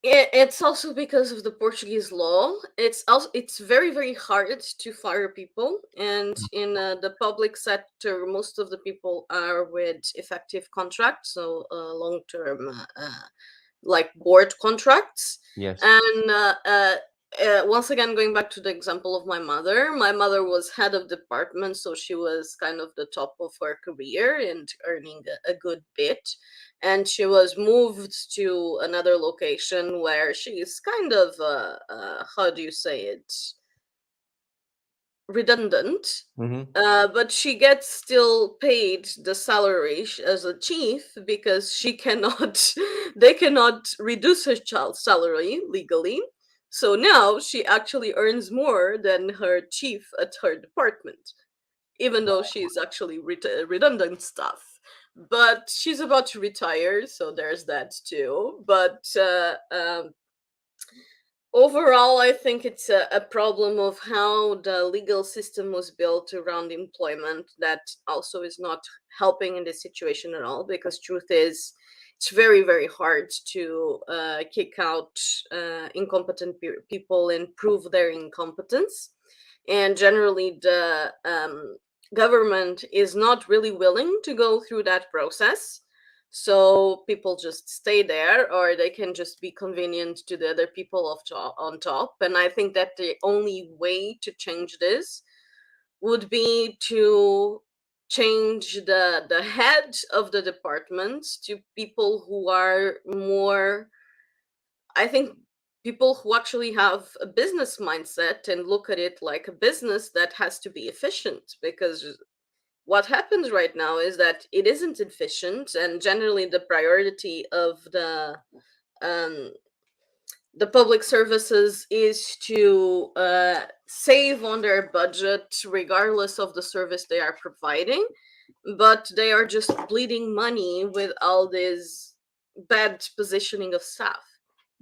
it's also because of the Portuguese law. It's very, very hard to fire people, and in the public sector, most of the people are with effective contracts, so long term, like board contracts.
Yes.
And once again, going back to the example of my mother was head of department, so she was kind of the top of her career and earning a good bit. and she was moved to another location where she is kind of how do you say it, redundant. But she gets still paid the salary as a chief because she cannot they cannot reduce her child's salary legally. So now she actually earns more than her chief at her department, even though she's actually redundant staff. But she's about to retire, so there's that too. But overall, I think it's a problem of how the legal system was built around employment that also is not helping in this situation at all, because truth is, it's very, very hard to kick out incompetent people and prove their incompetence. And generally, the government is not really willing to go through that process. So people just stay there, or they can just be convenient to the other people on top. And I think that the only way to change this would be to change the head of the department to people who are more, I think, people who actually have a business mindset and look at it like a business that has to be efficient. Because what happens right now is that it isn't efficient, and generally the priority of um, the public services is to save on their budget regardless of the service they are providing, but they are just bleeding money with all this bad positioning of staff.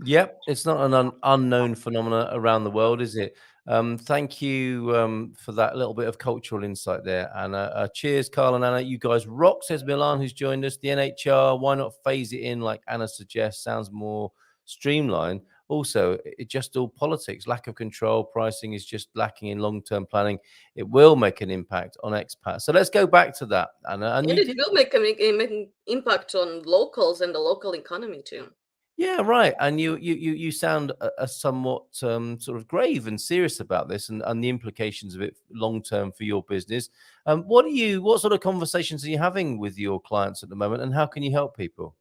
Yep, it's not an unknown phenomena around the world, is it? Thank you for that little bit of cultural insight there, Anna. Cheers, Carl and Anna. You guys rock, says Milan, who's joined us. The NHR, why not phase it in like Anna suggests? Sounds more streamlined. Also, it's just all politics, lack of control, pricing is just lacking in long-term planning. It will make an impact on expats. So let's go back to that, Anna.
And it will make an impact on locals and the local economy too.
Yeah, right. And you sound a somewhat sort of grave and serious about this, and the implications of it long term for your business. What sort of conversations are you having with your clients at the moment, and how can you help people?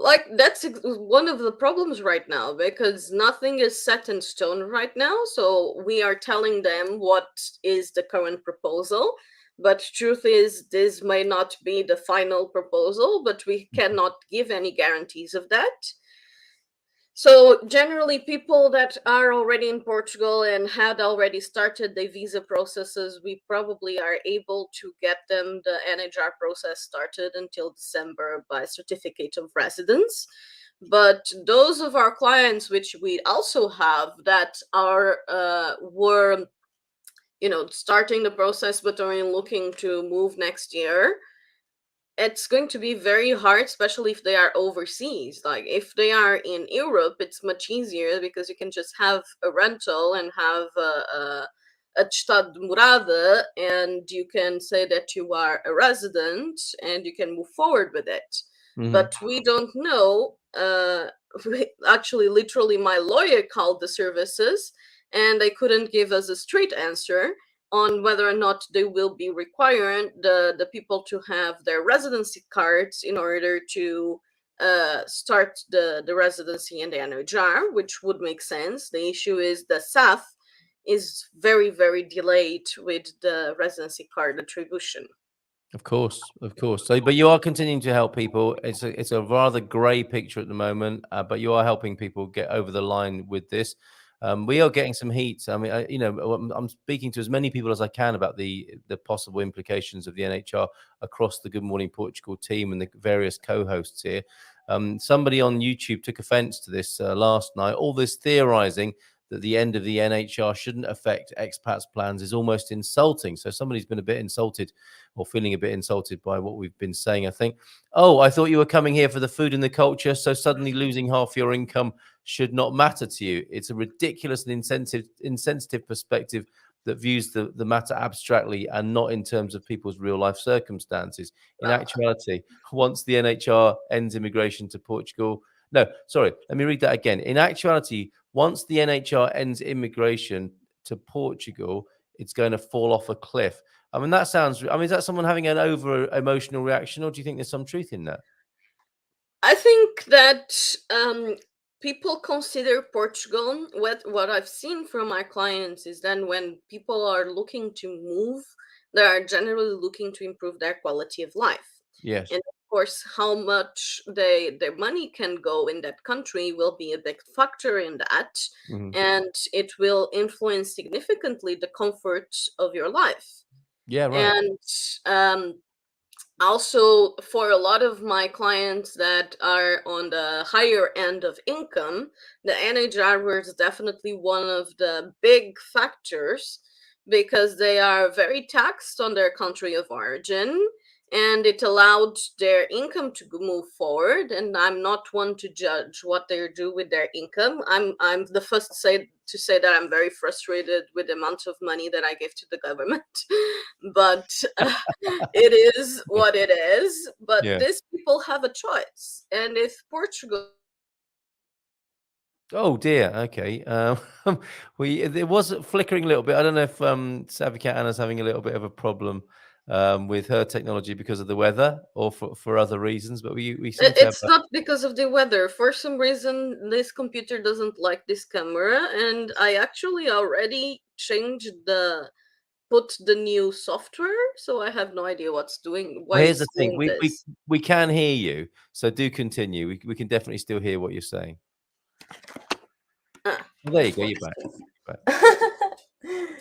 Like, that's one of the problems right now, because nothing is set in stone right now. So we are telling them what is the current proposal, but truth is, this may not be the final proposal, but we cannot give any guarantees of that. So generally, people that are already in Portugal and had already started the visa processes, we probably are able to get them the NHR process started until December by certificate of residence. But those of our clients, which we also have, that are were starting the process but are looking to move next year, it's going to be very hard, especially if they are overseas. Like, if they are in Europe, it's much easier because you can just have a rental and have a estado de morada, and you can say that you are a resident and you can move forward with it. But we don't know. Actually, literally, my lawyer called the services and they couldn't give us a straight answer on whether or not they will be requiring the people to have their residency cards in order to start the residency in the NHR, which would make sense. The issue is the SAF is very, very delayed with the residency card attribution.
Of course, of course. So, but you are continuing to help people. It's a rather grey picture at the moment, but you are helping people get over the line with this. We are getting some heat. I mean, I'm speaking to as many people as I can about the possible implications of the NHR across the Good Morning Portugal team and the various co-hosts here. Somebody on YouTube took offence to this last night. All this theorising that the end of the NHR shouldn't affect expats' plans is almost insulting. So somebody's been a bit insulted or feeling a bit insulted by what we've been saying, I think. Oh, I thought you were coming here for the food and the culture, so suddenly losing half your income should not matter to you. It's a ridiculous and insensitive perspective that views the matter abstractly and not in terms of people's real life circumstances. In actuality, once the NHR ends immigration to Portugal, no, sorry, let me read that again. In actuality, once the NHR ends immigration to Portugal, it's going to fall off a cliff. I mean, is that someone having an over emotional reaction, or do you think there's some truth in that?
I think that people consider Portugal. What I've seen from my clients is that when people are looking to move, they are generally looking to improve their quality of life.
Yes.
And of course, how much their money can go in that country will be a big factor in that,
Mhm.
and it will influence significantly the comfort of your life.
Yeah, right.
And also, for a lot of my clients that are on the higher end of income, the NHR was definitely one of the big factors, because they are very taxed on their country of origin, and it allowed their income to move forward. And I'm not one to judge what they do with their income. I'm the first to say that I'm very frustrated with the amount of money that I give to the government. But it is what it is. But
Yeah.
these people have a choice. And if Portugal
Oh dear. Okay. It was flickering a little bit. I don't know if Savvy Cat Anna's having a little bit of a problem with her technology because of the weather or for other reasons, but we seem to have
it's not because of the weather. For some reason, this computer doesn't like this camera, and I actually already changed put the new software, so I have no idea why
Well, here's the
it's
thing.
doing this.
We can hear you, so do continue. We can definitely still hear what you're saying.
Ah,
Well, there you
of
go. You're
course.
back.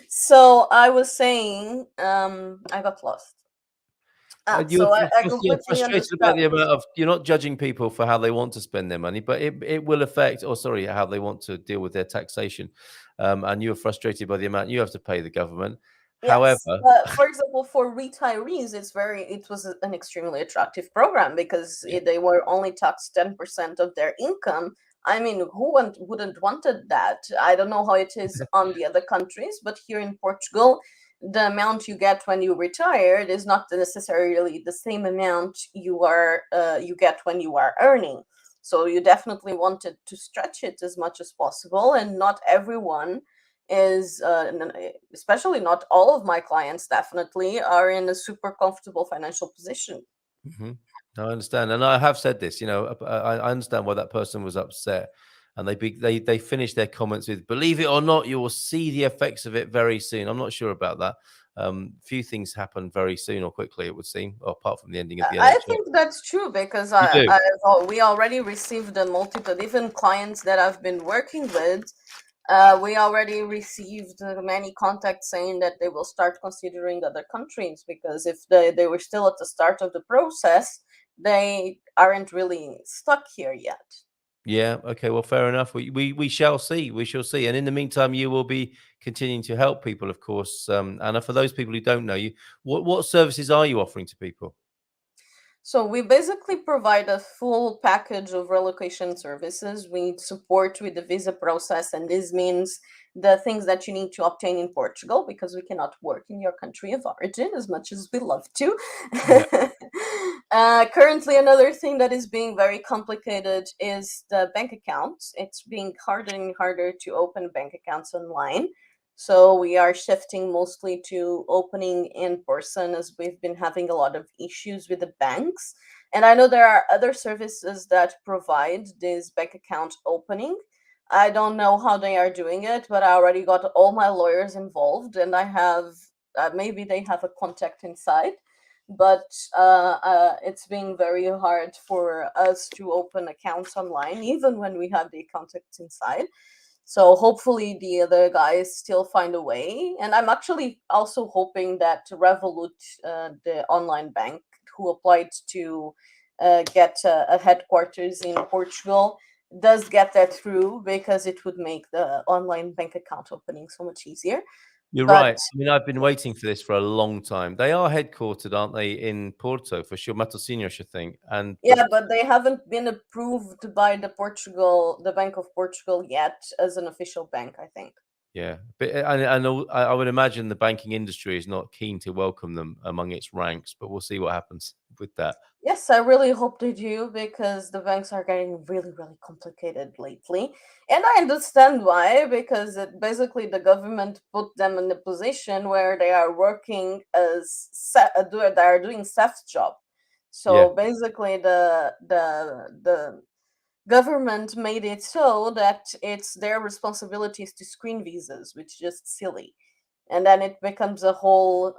So I was saying, I got lost.
You're
So I completely
frustrated about the
understand.
amount of you're not judging people for how they want to spend their money, but it will affect, or sorry, how they want to deal with their taxation. And you're frustrated by the amount you have to pay the government. However,
Yes, for example, for retirees, it was an extremely attractive program, because
yeah,
they were only taxed 10% of their income. I mean, wouldn't wanted that? I don't know how it is on the other countries, but here in Portugal, the amount you get when you retired is not necessarily the same amount you get when you are earning. So you definitely wanted to stretch it as much as possible, and not everyone is especially not all of my clients definitely are in a super comfortable financial position.
mhm. I understand, and I have said this. I understand why that person was upset, and they finished their comments with, "Believe it or not, you will see the effects of it very soon." I'm not sure about that. Few things happen very soon or quickly, it would seem, apart from the ending of the
I
NHS.
think that's true, because
You do,
we already received a multiple, even clients that I've been working with. We already received many contacts saying that they will start considering other countries, because if they were still at the start of the process, they aren't really stuck here yet.
yeah. Okay, well, fair enough. We shall see. We shall see. And in the meantime, you will be continuing to help people, of course. Anna, for those people who don't know you, what services are you offering to people?
So we basically provide a full package of relocation services. We support with the visa process, and this means the things that you need to obtain in Portugal, because we cannot work in your country of origin as much as we love to.
Yeah.
Currently, another thing that is being very complicated is the bank accounts. It's being harder and harder to open bank accounts online. So we are shifting mostly to opening in person, as we've been having a lot of issues with the banks. And I know there are other services that provide this bank account opening. I don't know how they are doing it, but I already got all my lawyers involved, and I have maybe they have a contact inside. But it's been very hard for us to open accounts online, even when we have the contacts inside. So hopefully the other guys still find a way. And I'm actually also hoping that Revolut, the online bank who applied to get a headquarters in Portugal, does get that through, because it would make the online bank account opening so much easier.
You're
But
right. I mean, I've been waiting for this for a long time. They are headquartered, aren't they, in Porto for sure, Matosinhos, I think. And
yeah, but they haven't been approved by the Bank of Portugal yet as an official bank, I think.
yeah, but I would imagine the banking industry is not keen to welcome them among its ranks, but we'll see what happens with that.
Yes, I really hope they do, because the banks are getting really, really complicated lately. And I understand why, because basically the government put them in a position where they are working they are doing staff job. So basically, the government made it so that it's their responsibilities to screen visas, which is just silly. And then it becomes a whole,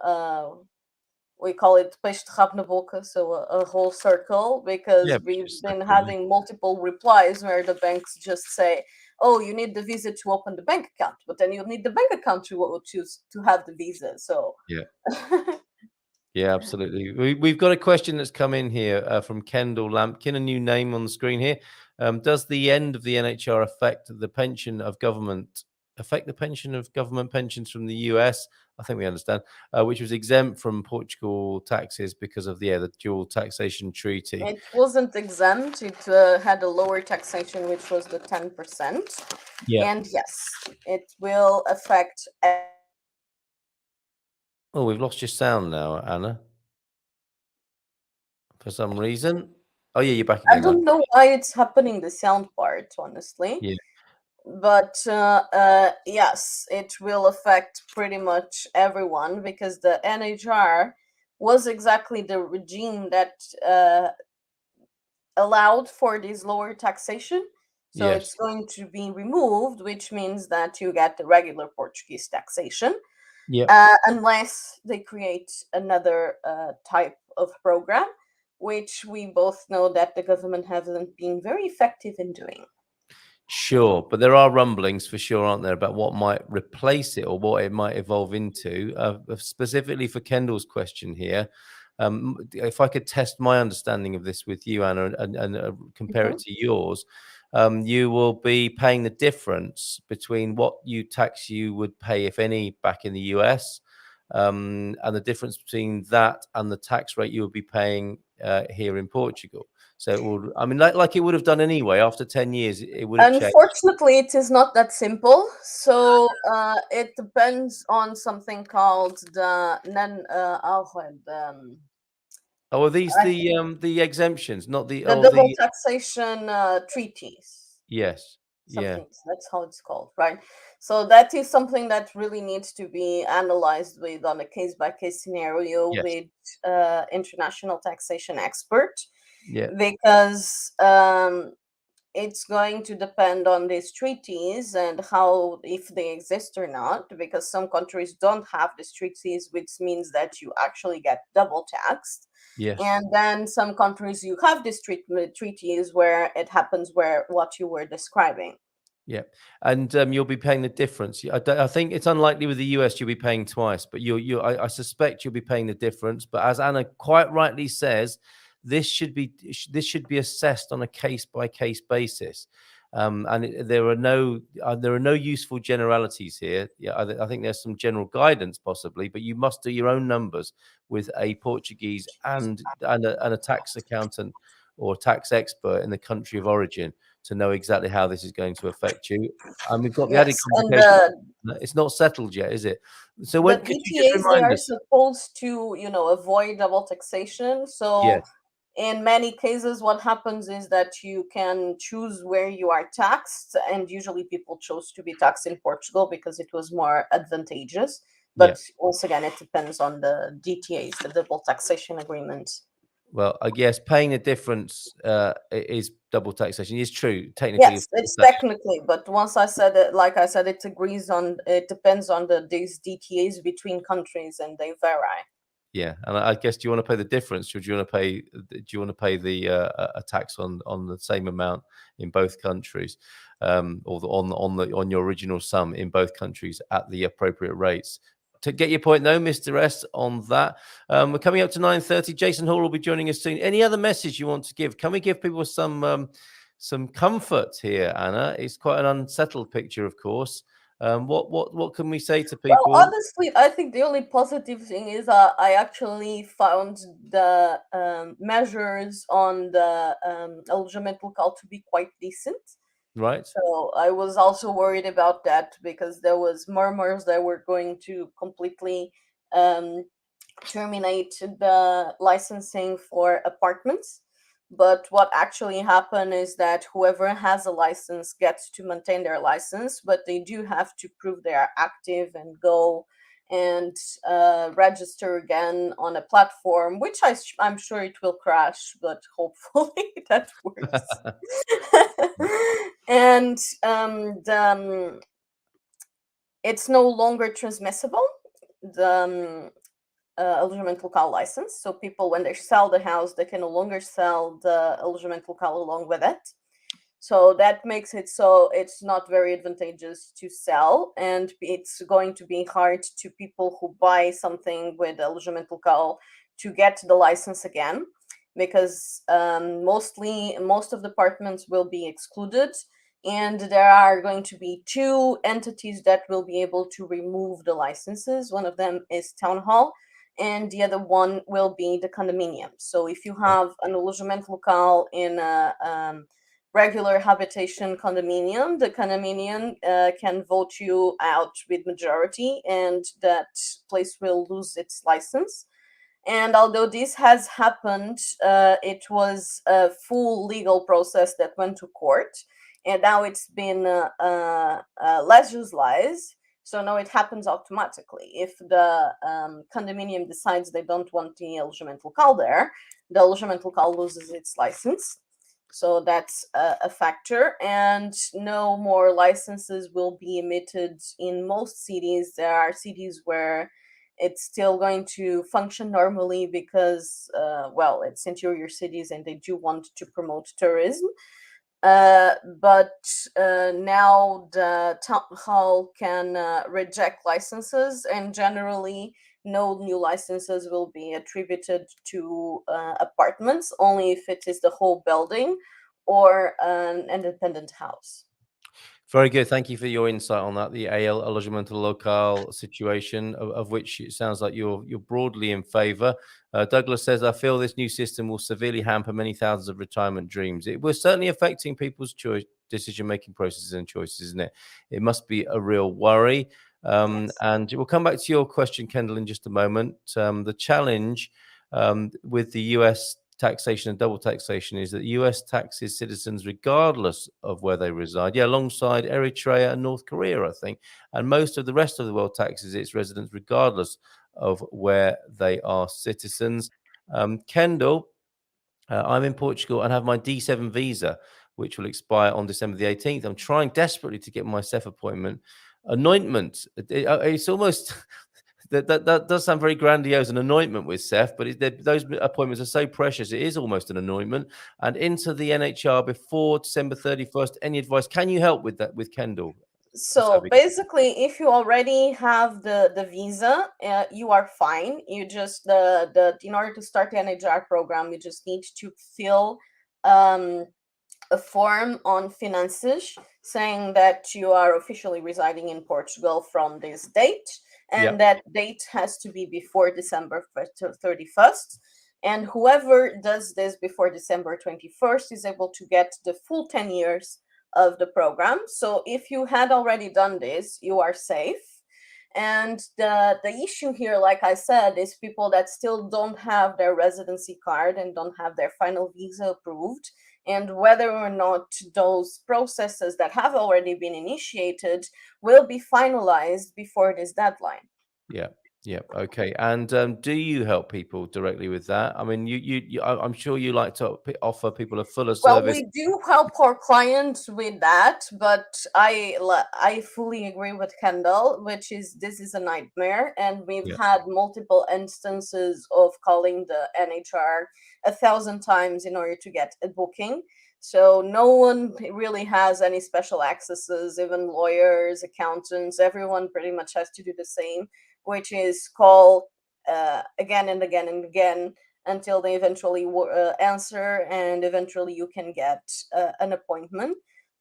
we call it peixe de rabo na boca, so a whole circle, because
which
we've
is
been
slippery, yeah.
having multiple replies where the banks just say, oh, you need the visa to open the bank account, but then you need the bank account to choose to have the visa. So
Yeah, absolutely. We've got a question that's come in here from Kendall Lampkin, a new name on the screen here. Does the end of the NHR affect the pension of government pensions from the US? I think we understand, which was exempt from Portugal taxes because of the dual taxation treaty.
it wasn't exempt. It had a lower taxation, which was the 10%.
Yeah.
And yes, it will affect.
Oh, we've lost your sound now, Anna. For some reason. Oh yeah, you're back
I
again.
don't know why it's happening, the sound part, honestly.
Yeah.
But yes, it will affect pretty much everyone, because the NHR was exactly the regime that allowed for this lower taxation. So
Yes.
it's going to be removed, which means that you get the regular Portuguese taxation, unless they create another type of program, which we both know that the government hasn't been very effective in doing.
Sure, but there are rumblings for sure, aren't there, about what might replace it or what it might evolve into. Specifically for Kendall's question here, if I could test my understanding of this with you, Anna, and compare it to yours, you will be paying the difference between what you would pay, if any, back in the US, and the difference between that and the tax rate you would be paying here in Portugal. So it would, I mean, like it would have done anyway. After 10 years, it would have changed.
Unfortunately, it is not that simple. So it depends on something called the
Oh, are these the exemptions, not the
double taxation treaties?
Yes,
Something that's how it's called, right? So that is something that really needs to be analyzed with on a case by case scenario with international taxation expert. Because it's going to depend on these treaties and how, if they exist or not, because some countries don't have these treaties, which means that you actually get double taxed. And then some countries you have these treaties where it happens where what you were describing.
Yeah, and you'll be paying the difference. I think it's unlikely with the US you'll be paying twice, but I suspect you'll be paying the difference. But as Anna quite rightly says, this should be assessed on a case by case basis, and there are no useful generalities here. Yeah, I think there's some general guidance possibly, but you must do your own numbers with a Portuguese and a tax accountant or tax expert in the country of origin to know exactly how this is going to affect you. And we've got the added complication. It's not settled yet, is it? So when
the
could you just
DTAs, they
remind
are
us?
supposed to, avoid double taxation. So in many cases, what happens is that you can choose where you are taxed, and usually people chose to be taxed in Portugal because it was more advantageous. But once again, it depends on the DTAs, the double taxation agreement.
Well, I guess paying the difference is double taxation. It's true, technically.
Yes, it's technically, but once I said it, like I said, it depends on these DTAs between countries, and they vary.
Yeah, and I guess, do you want to pay the difference, or do you want to pay the a tax on the same amount in both countries, or on your original sum in both countries at the appropriate rates? To get your point, though, Mr. S, on that, we're coming up to 9:30. Jason Hall will be joining us soon. Any other message you want to give? Can we give people some comfort here, Anna? It's quite an unsettled picture, of course. What can we say to people?
Well, honestly, I think the only positive thing is I actually found the measures on the alojamento local to be quite decent.
Right.
So I was also worried about that, because there was murmurs that were going to completely terminate the licensing for apartments. But what actually happened is that whoever has a license gets to maintain their license, but they do have to prove they are active and go and register again on a platform, which I'm sure it will crash, but hopefully that works. And it's no longer transmissible, the alojamento local license. So people, when they sell the house, they can no longer sell the alojamento local along with it. So that makes it so it's not very advantageous to sell, and it's going to be hard to people who buy something with alojamento local to get the license again, because most of the apartments will be excluded, and there are going to be two entities that will be able to remove the licenses. One of them is town hall, and the other one will be the condominium. So if you have an alojamento local in a regular habitation condominium, the condominium can vote you out with majority, and that place will lose its license. And although this has happened, it was a full legal process that went to court, and now it's been legislated. So now it happens automatically. If the condominium decides they don't want the alojamento local there, the alojamento local loses its license. So that's a factor, and no more licenses will be emitted in most cities. There are cities where it's still going to function normally because, well, it's interior cities and they do want to promote tourism. But now the town hall can reject licenses, and generally no new licenses will be attributed to apartments, only if it is the whole building or an independent house.
Very good. Thank you for your insight on that. The AL Alojamento Local situation, of which it sounds like you're broadly in favour. Douglas says, I feel this new system will severely hamper many thousands of retirement dreams. It was certainly affecting people's decision-making processes and choices, isn't it? It must be a real worry.
Yes.
And we'll come back to your question, Kendall, in just a moment. The challenge with the US taxation and double taxation is that the US taxes citizens regardless of where they reside. Yeah, alongside Eritrea and North Korea, I think. And most of the rest of the world taxes its residents regardless of where they are citizens. Kendall, I'm in Portugal and have my D7 visa, which will expire on December the 18th. I'm trying desperately to get my CEF appointment. Anointment. It's almost... That does sound very grandiose, an anointment with Seth, but those appointments are so precious. It is almost an anointment. And into the NHR before December 31st. Any advice? Can you help with that with Kendall?
So basically, if you already have the visa, you are fine. You just in order to start the NHR program, you just need to fill a form on Finanças saying that you are officially residing in Portugal from this date, and that date has to be before December 31st. And whoever does this before December 21st is able to get the full 10 years of the program. So if you had already done this, you are safe. And the issue here, like I said, is people that still don't have their residency card and don't have their final visa approved, and whether or not those processes that have already been initiated will be finalized before this deadline.
Yeah. Yeah. Okay. And do you help people directly with that? I mean, I'm sure you like to offer people a fuller
Well,
service.
we do help our clients with that, but I fully agree with Kendall, which is this is a nightmare, and we've had multiple instances of calling the NHR 1,000 times in order to get a booking. So no one really has any special accesses, even lawyers, accountants, everyone pretty much has to do the same, which is call again and again and again until they eventually answer, and eventually you can get an appointment.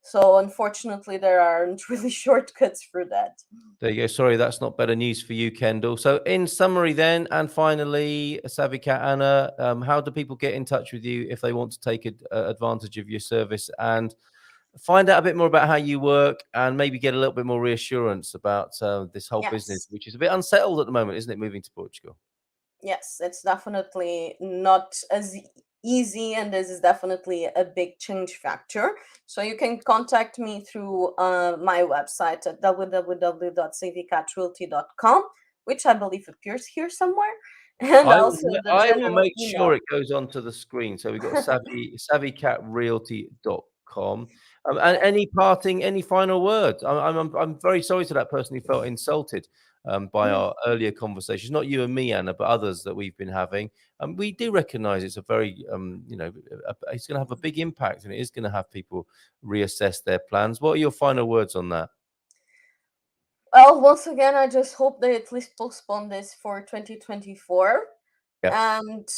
So unfortunately, there aren't really shortcuts for that.
There you go. Sorry, that's not better news for you, Kendall. So in summary then, and finally, Cat Ana, how do people get in touch with you if they want to take advantage of your service and find out a bit more about how you work and maybe get a little bit more reassurance about this whole business, which is a bit unsettled at the moment, isn't it, moving to Portugal?
Yes, it's definitely not as easy, and this is definitely a big change factor. So you can contact me through my website at www.cvcatrealty.com. which I believe appears here somewhere, and also the
I will
general
make
email.
sure it goes onto the screen. So we've got savvycatrealty.com. And any final words? I'm very sorry to that person who felt insulted by our earlier conversations. Not you and me, Anna, but others that we've been having. We do recognise it's a very, it's going to have a big impact, and it is going to have people reassess their plans. What are your final words on that?
Well, once again, I just hope they at least postpone this for 2024.
Yeah.
And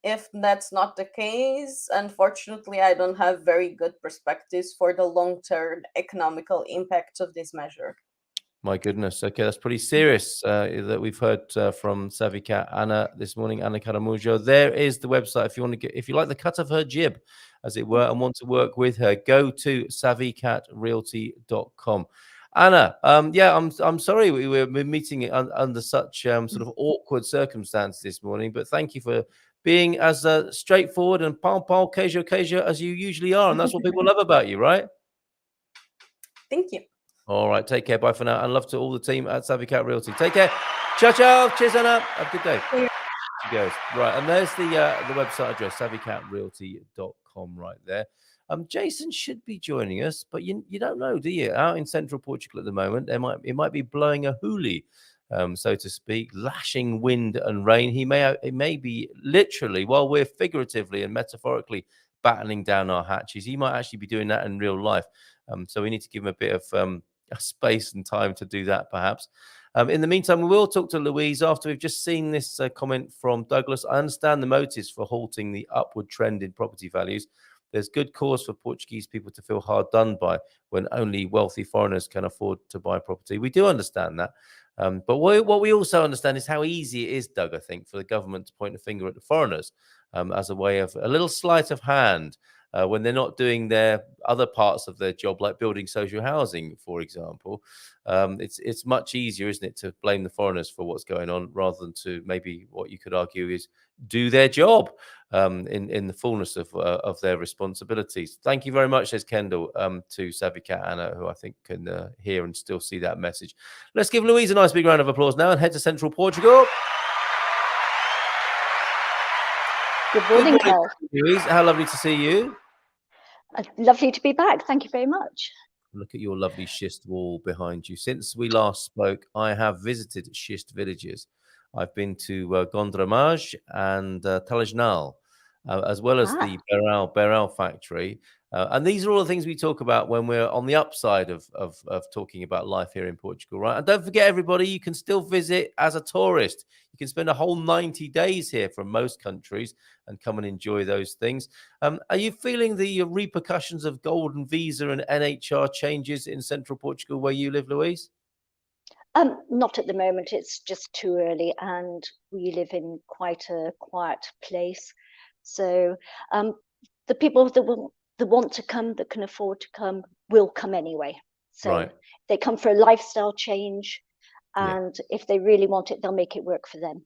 if that's not the case, unfortunately, I don't have very good perspectives for the long-term economical impact of this measure.
My goodness. Okay, that's pretty serious that we've heard from Savvy Cat Ana this morning, Ana Caramujo. There is the website if you want to get, if you like the cut of her jib, as it were, and want to work with her, go to savvycatrealty.com. Anna, I'm sorry we were meeting under such sort of awkward circumstances this morning, but thank you for being as straightforward and pal queijo as you usually are, and that's what people love about you, right?
Thank you.
All right, take care. Bye for now. And love to all the team at Savvy Cat Realty. Take care. Ciao, ciao. Cheers, Anna. Have a good day. She goes. Right, and there's the website address, savvycatrealty.com right there. Jason should be joining us, but you don't know, do you? Out in Central Portugal at the moment, it might be blowing a hoolie, so to speak, lashing wind and rain. It may be literally, while we're figuratively and metaphorically battening down our hatches, he might actually be doing that in real life. So we need to give him a bit of space and time to do that, perhaps. In the meantime, we will talk to Louise after we've just seen this comment from Douglas. I understand the motives for halting the upward trend in property values. There's good cause for Portuguese people to feel hard done by when only wealthy foreigners can afford to buy property. We do understand that. But what we also understand is how easy it is, Doug, I think, for the government to point a finger at the foreigners as a way of a little sleight of hand. When they're not doing their other parts of their job, like building social housing, for example. It's much easier, isn't it, to blame the foreigners for what's going on rather than to maybe what you could argue is do their job in the fullness of their responsibilities. Thank you very much, says Kendall, to Savvy Cat Ana, who I think can hear and still see that message. Let's give Louise a nice big round of applause now and head to Central Portugal.
Good morning, Carl.
Louise, how lovely to see you.
Lovely to be back. Thank you very much.
Look at your lovely schist wall behind you. Since we last spoke, I have visited schist villages. I've been to Gondramaj and Telejnal, as well as the Beral factory. And these are all the things we talk about when we're on the upside of talking about life here in Portugal, right? And don't forget, everybody, you can still visit as a tourist. You can spend a whole 90 days here from most countries and come and enjoy those things. Are you feeling the repercussions of Golden Visa and NHR changes in Central Portugal where you live, Louise?
Not at the moment. It's just too early, and we live in quite a quiet place. So the people that want to come, that can afford to come, will come anyway. So they come for a lifestyle change, and if they really want it, they'll make it work for them.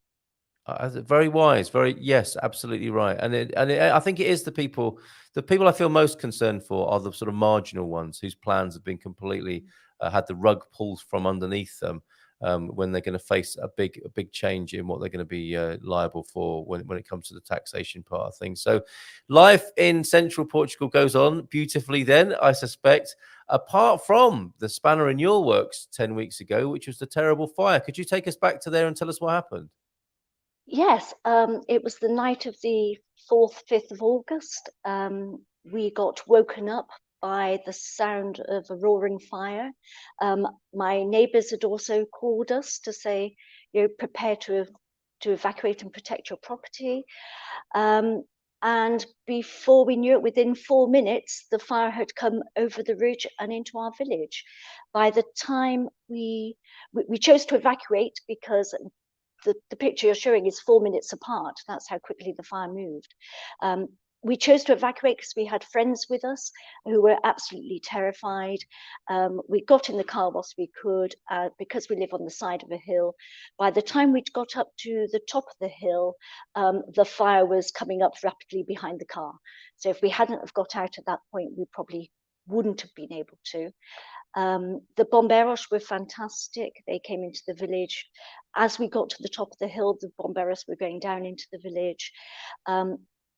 Very wise, yes, absolutely right. And I think it is the people I feel most concerned for are the sort of marginal ones whose plans have been completely had the rug pulled from underneath them when they're going to face a big change in what they're going to be liable for when it comes to the taxation part of things. So life in Central Portugal goes on beautifully then, I suspect, apart from the spanner in your works 10 weeks ago, which was the terrible fire. Could you take us back to there and tell us what happened?
Yes, it was the night of the 4th, 5th of August. We got woken up by the sound of a roaring fire. My neighbours had also called us to say, prepare to evacuate and protect your property. And before we knew it, within 4 minutes, the fire had come over the ridge and into our village. By the time we chose to evacuate, because the picture you're showing is 4 minutes apart. That's how quickly the fire moved. We chose to evacuate because we had friends with us who were absolutely terrified. We got in the car whilst we could, because we live on the side of a hill. By the time we'd got up to the top of the hill, the fire was coming up rapidly behind the car. So if we hadn't have got out at that point, we probably wouldn't have been able to. The bomberos were fantastic. They came into the village. As we got to the top of the hill, the bomberos were going down into the village.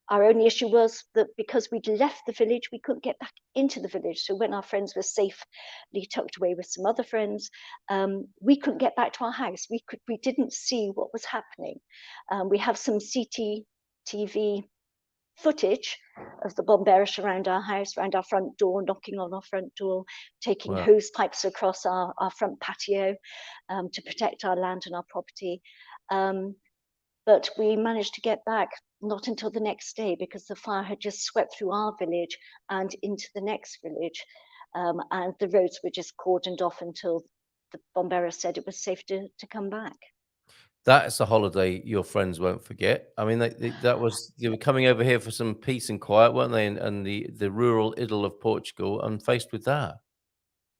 Our only issue was that because we'd left the village, we couldn't get back into the village. So when our friends were safely tucked away with some other friends, we couldn't get back to our house. We didn't see what was happening. We have some CCTV footage of the bomberos around our house, around our front door, knocking on our front door, taking hose pipes across our front patio to protect our land and our property. But we managed to get back not until the next day, because the fire had just swept through our village and into the next village. And the roads were just cordoned off until the bomberos said it was safe to come back.
That's a holiday your friends won't forget. I mean, that was, they were coming over here for some peace and quiet, weren't they? And the rural idyll of Portugal, and faced with that.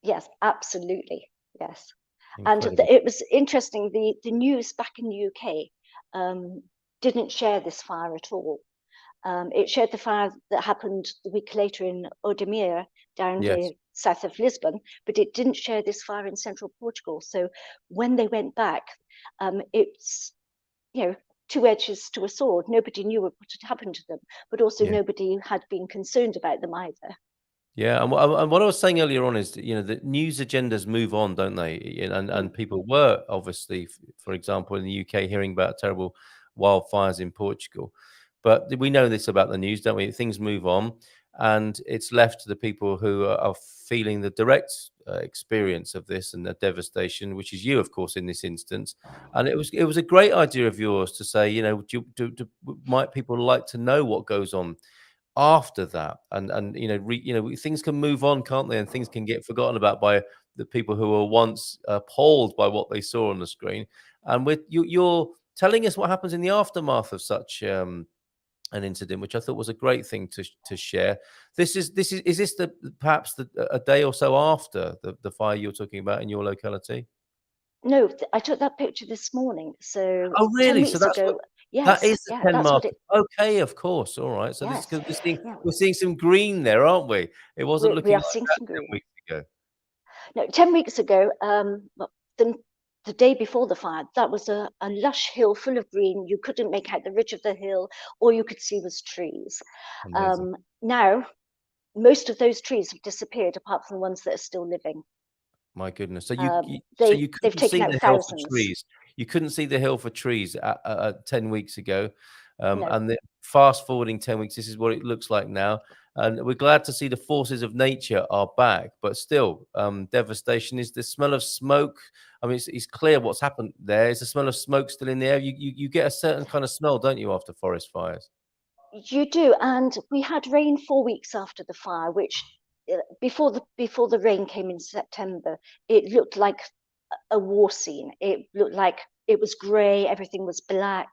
Yes, absolutely. Yes.
Incredible.
And it was interesting. The news back in the UK didn't share this fire at all. It shared the fire that happened the week later in Odemir, down the south of Lisbon, but it didn't share this fire in central Portugal. So when they went back, it's, two edges to a sword. Nobody knew what had happened to them, but also nobody had been concerned about them either.
Yeah, and what I was saying earlier on is that, the news agendas move on, don't they? And people were obviously, for example, in the UK, hearing about terrible wildfires in Portugal. But we know this about the news, don't we? Things move on, and it's left to the people who are feeling the direct experience of this and the devastation, which is you, of course, in this instance. And it was a great idea of yours to say, might people like to know what goes on after that, and things can move on, can't they? And things can get forgotten about by the people who were once appalled by what they saw on the screen. And you're telling us what happens in the aftermath of such an incident, which I thought was a great thing to share. Is this perhaps a day or so after the fire you're talking about in your locality?
No, I took that picture this morning. So
Oh, really?
10 weeks ago.
That is the 10
that's
mark.
what it.
Okay, of course. All right. So this,
Yes,
because we're seeing some green there, aren't we? It wasn't
we
looking
are
like
seeing
that
some
10
green.
weeks ago.
No, 10 weeks ago, the day before the fire, that was a lush hill full of green. You couldn't make out the ridge of the hill. All you could see was trees.
Amazing.
Now, most of those trees have disappeared, apart from the ones that are still living.
My goodness. So
They've
couldn't
taken
see
out
the hill for
thousands.
trees. You couldn't see the hill for trees 10 weeks ago.
No.
And fast forwarding 10 weeks, this is what it looks like now. And we're glad to see the forces of nature are back, but still, devastation. Is the smell of smoke? I mean, it's clear what's happened there. Is the smell of smoke still in the air? You get a certain kind of smell, don't you, after forest fires?
You do, and we had rain 4 weeks after the fire, which before the rain came in September, it looked like a war scene. It looked like it was grey, everything was black.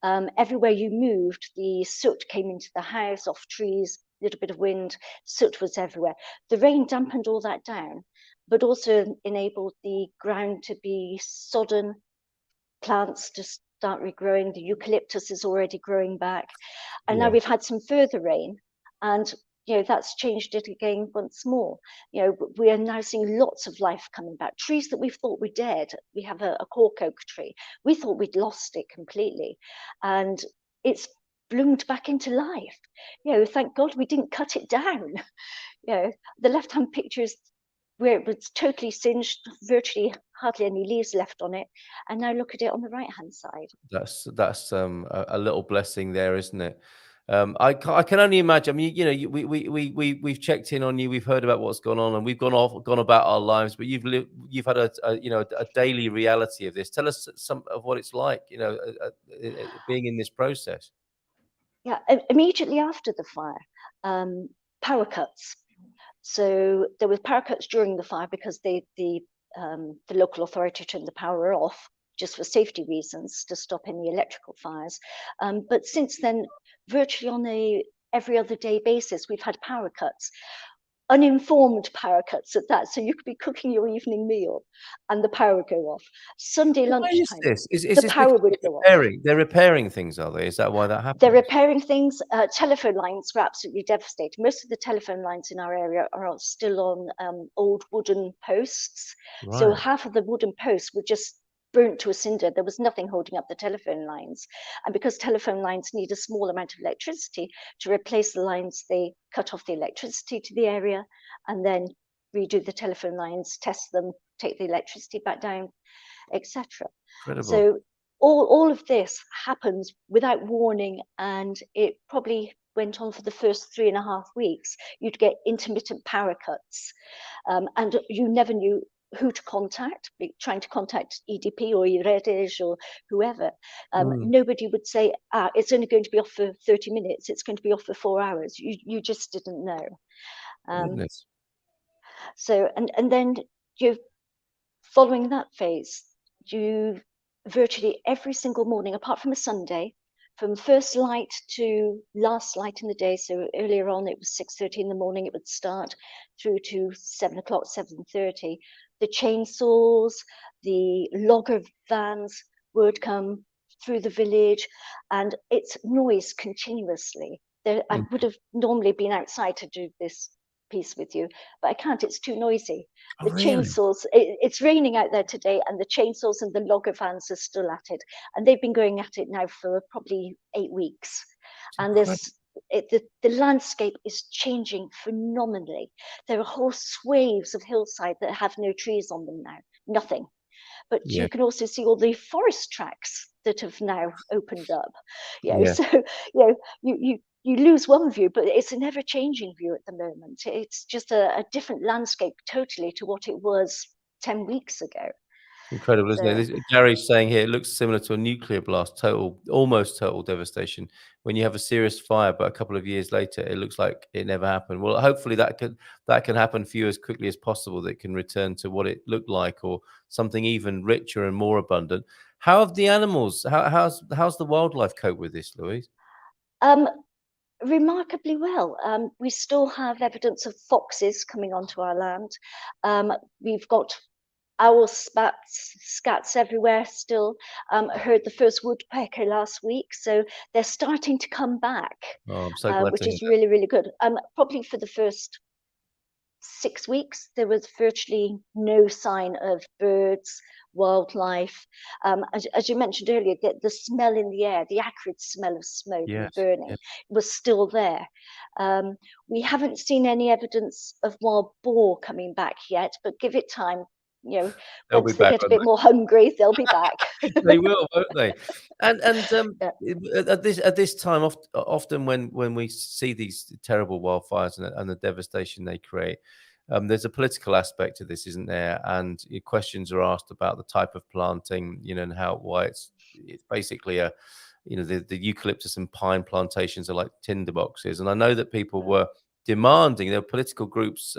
Everywhere you moved, the soot came into the house, off trees, a little bit of wind, soot was everywhere. The rain dampened all that down, but also enabled the ground to be sodden, plants to start regrowing. The eucalyptus is already growing back. And now we've had some further rain, and that's changed it again once more. We are now seeing lots of life coming back. Trees that we thought were dead. We have a cork oak tree. We thought we'd lost it completely, and it's bloomed back into life. Thank God we didn't cut it down. The left-hand picture is where it was totally singed, virtually hardly any leaves left on it. And now look at it on the right-hand side.
That's a little blessing there, isn't it? I can only imagine. I mean, we've checked in on you. We've heard about what's gone on, and we've gone about our lives. But you've had a daily reality of this. Tell us some of what it's like, being in this process.
Yeah, immediately after the fire, power cuts. So there were power cuts during the fire because the local authority turned the power off just for safety reasons to stop any electrical fires. But since then, virtually on a every other day basis, we've had power cuts. uninformed power cuts at that. So you could be cooking your evening meal and the power would go off. Sunday
Why is
lunchtime,
this? Is
the
this
power
because
would go off.
they're repairing things, are they? Is that why that
They're
happens?
repairing things. Telephone lines were absolutely devastated. Most of the telephone lines in our area are still on old wooden posts. So
Right.
half of the wooden posts were just burnt to a cinder. There was nothing holding up the telephone lines. And because telephone lines need a small amount of electricity to replace the lines, they cut off the electricity to the area and then redo the telephone lines, test them, take the electricity back down, etc.
Incredible.
So all of this happens without warning, and it probably went on for the first 3.5 weeks. You'd get intermittent power cuts, and you never knew who to contact, trying to contact EDP or Iredes or whoever. Nobody would say, it's only going to be off for 30 minutes, it's going to be off for 4 hours. You just didn't know.
Goodness.
So, and then you, following that phase, you virtually every single morning, apart from a Sunday, from first light to last light in the day. So earlier on, it was 6:30 in the morning, it would start through to 7 o'clock, 7:30. The chainsaws, the logger vans would come through the village, and it's noise continuously. I would have normally been outside to do this piece with you, but I can't, it's too noisy.
Oh,
The
really?
chainsaws, it's raining out there today, and the chainsaws and the logger vans are still at it, and they've been going at it now for probably 8 weeks. And the landscape is changing phenomenally. There are whole swathes of hillside that have no trees on them now, nothing. But
Yeah.
you can also see all the forest tracks that have now opened up.
Yeah.
So you lose one view, but it's an ever-changing view at the moment. It's just a different landscape totally to what it was 10 weeks ago.
Incredible, isn't it? Gary's saying here, it looks similar to a nuclear blast, almost total devastation. When you have a serious fire, but a couple of years later, it looks like it never happened. Well, hopefully that can happen for you as quickly as possible. That can return to what it looked like, or something even richer and more abundant. How have the animals? How's the wildlife cope with this, Louise?
Remarkably well. We still have evidence of foxes coming onto our land. We've got owls, scats everywhere still. Heard the first woodpecker last week, so they're starting to come back,
Oh, I'm so glad
which
to
is
hear
really, really good. Probably for the first 6 weeks, there was virtually no sign of birds, wildlife. As you mentioned earlier, the smell in the air, the acrid smell of smoke and burning was still there. We haven't seen any evidence of wild boar coming back yet, but give it time. Once they get a bit more hungry, they'll be back.
They will, won't they? And at this time, often when we see these terrible wildfires and the devastation they create, there's a political aspect to this, isn't there? And questions are asked about the type of planting, and why it's basically the eucalyptus and pine plantations are like tinderboxes. And I know that people were demanding, there were political groups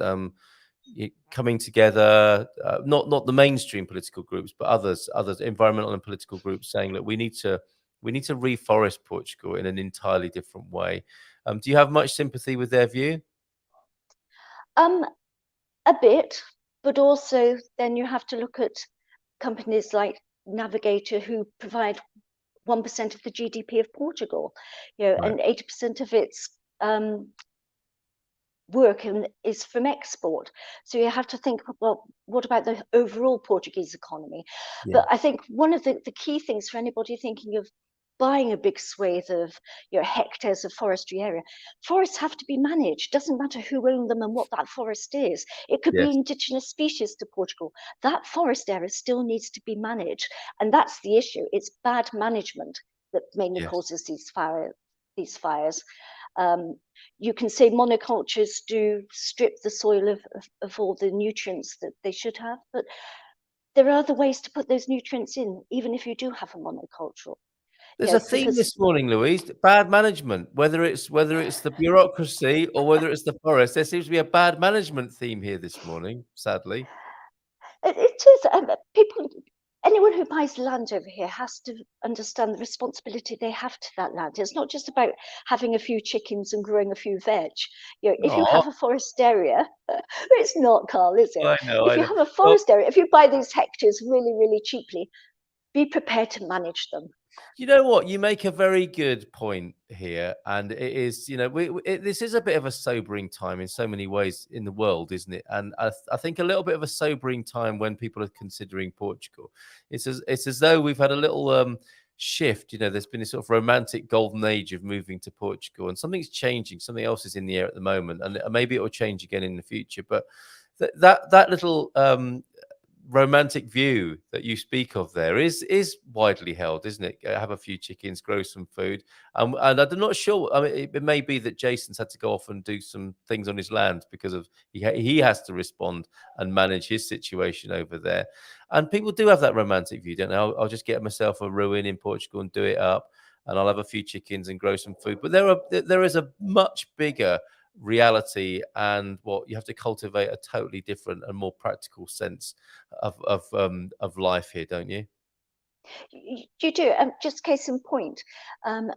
coming together, not the mainstream political groups, but others, environmental and political groups, saying that we need to reforest Portugal in an entirely different way. Do you have much sympathy with their view?
A bit, but also then you have to look at companies like Navigator, who provide 1% of the GDP of Portugal,
Right.
and 80% of its work is from export. So you have to think, well, what about the overall Portuguese economy? But I think one of the key things for anybody thinking of buying a big swathe of hectares of forestry area, forests have to be managed. Doesn't matter who owns them and what that forest is. It could be indigenous species to Portugal. That forest area still needs to be managed, and that's the issue. It's bad management that mainly causes these fires. You can say monocultures do strip the soil of all the nutrients that they should have, but there are other ways to put those nutrients in, even if you do have a monocultural.
There's a theme this morning, Louise. Bad management. Whether it's the bureaucracy or whether it's the forest, there seems to be a bad management theme here this morning. Sadly,
it is. People, anyone who buys land over here has to understand the responsibility they have to that land. It's not just about having a few chickens and growing a few veg. If you
Oh,
have a forest area, it's not, Carl, is it?
I know,
If
I
you
know.
have a
Well,
forest area, if you buy these hectares really, really cheaply, be prepared to manage them.
you know what? You make a very good point here, and it is, this is a bit of a sobering time in so many ways in the world, isn't it? And I think a little bit of a sobering time when people are considering Portugal. It's as though we've had a little shift. There's been this sort of romantic golden age of moving to Portugal, and something's changing. Something else is in the air at the moment, and maybe it will change again in the future. But that little romantic view that you speak of there is widely held, isn't it? Have a few chickens, grow some food, and I'm not sure. I mean, it may be that Jason's had to go off and do some things on his land because of he has to respond and manage his situation over there. And people do have that romantic view, don't they? I'll just get myself a ruin in Portugal and do it up, and I'll have a few chickens and grow some food. But there is a much bigger reality, and what you have to cultivate a totally different and more practical sense of life here, don't you?
You do. Just case in point,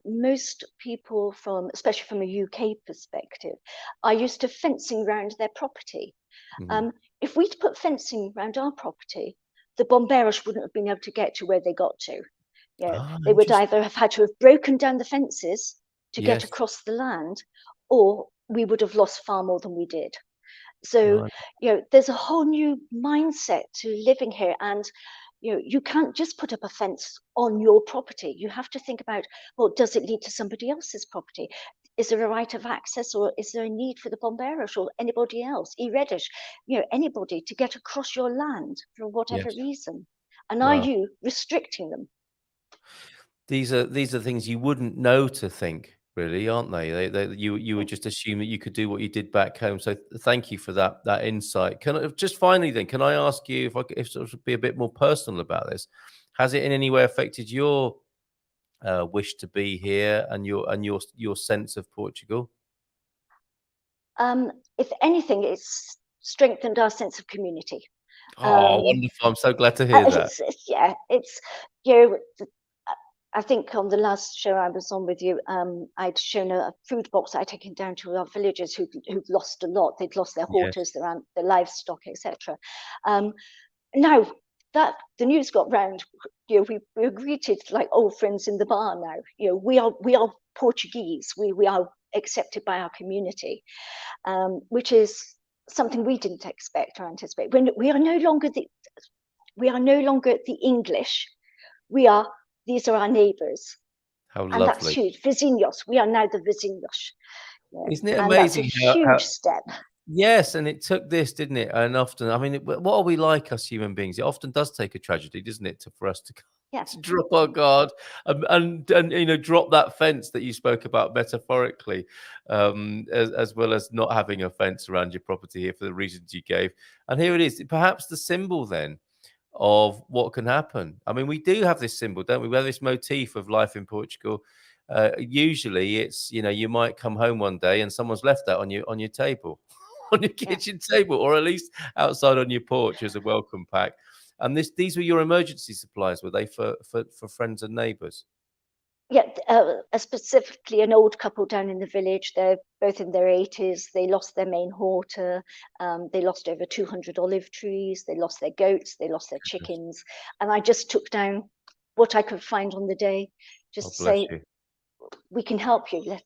most people especially from a UK perspective, are used to fencing around their property. If we'd put fencing around our property, the bomberos wouldn't have been able to get to where they got to. They would either have had to have broken down the fences to get across the land, or we would have lost far more than we did. So, there's a whole new mindset to living here, and you can't just put up a fence on your property. You have to think about, well, does it lead to somebody else's property? Is there a right of access, or is there a need for the bomberos or anybody else, Reddish, anybody to get across your land for whatever reason? And are
Wow.
you restricting them?
These are things you wouldn't know to think, really, aren't they? You would just assume that you could do what you did back home. So thank you for that insight. Can I just finally then? Can I ask you if sort of be a bit more personal about this? Has it in any way affected your wish to be here and your sense of Portugal?
If anything, it's strengthened our sense of community.
Oh, wonderful! I'm so glad to hear that.
It's I think on the last show I was on with you, I'd shown a food box I'd taken down to our villagers who've lost a lot. They'd lost their horses, their livestock, etc. Now that the news got round, we're greeted like old friends in the bar now. We are Portuguese. We are accepted by our community, which is something we didn't expect or anticipate. When we are no longer the English. These are our neighbours.
How
And that's
lovely!
huge. Vizinhos. We are now the Vizinhos.
Isn't it
And that's a
amazing
huge step.
Yes, and it took this, didn't it? And often, I mean, what are we like, us human beings? It often does take a tragedy, doesn't it, for us to drop our guard and drop that fence that you spoke about metaphorically, as well as not having a fence around your property here for the reasons you gave. And here it is, perhaps the symbol then of what can happen. I mean, we do have this symbol, don't we? We have this motif of life in Portugal. Usually, it's you might come home one day and someone's left that on your table. On your kitchen table, or at least outside on your porch as a welcome pack. And these were your emergency supplies, were they, for friends and neighbours?
Yeah, specifically an old couple down in the village. They're both in their 80s. They lost their main horta. They lost over 200 olive trees. They lost their goats. They lost their chickens. And I just took down what I could find on the day, just to say, we can help you.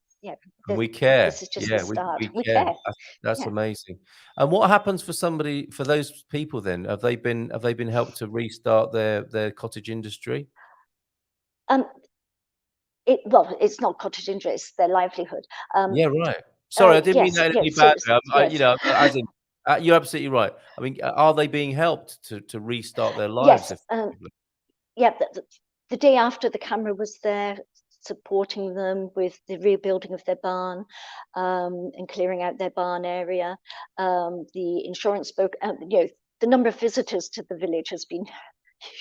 We care.
This is just the start. We
care.
care.
That's amazing. And what happens for those people then? Have they been helped to restart their cottage industry?
It's not cottage industry; it's their livelihood.
Yeah, right. Sorry, I didn't mean that in any bad way. As in, you're absolutely right. I mean, are they being helped to restart their lives?
Yes. The day after, the camera was there, supporting them with the rebuilding of their barn, and clearing out their barn area. The insurance spoke. The number of visitors to the village has been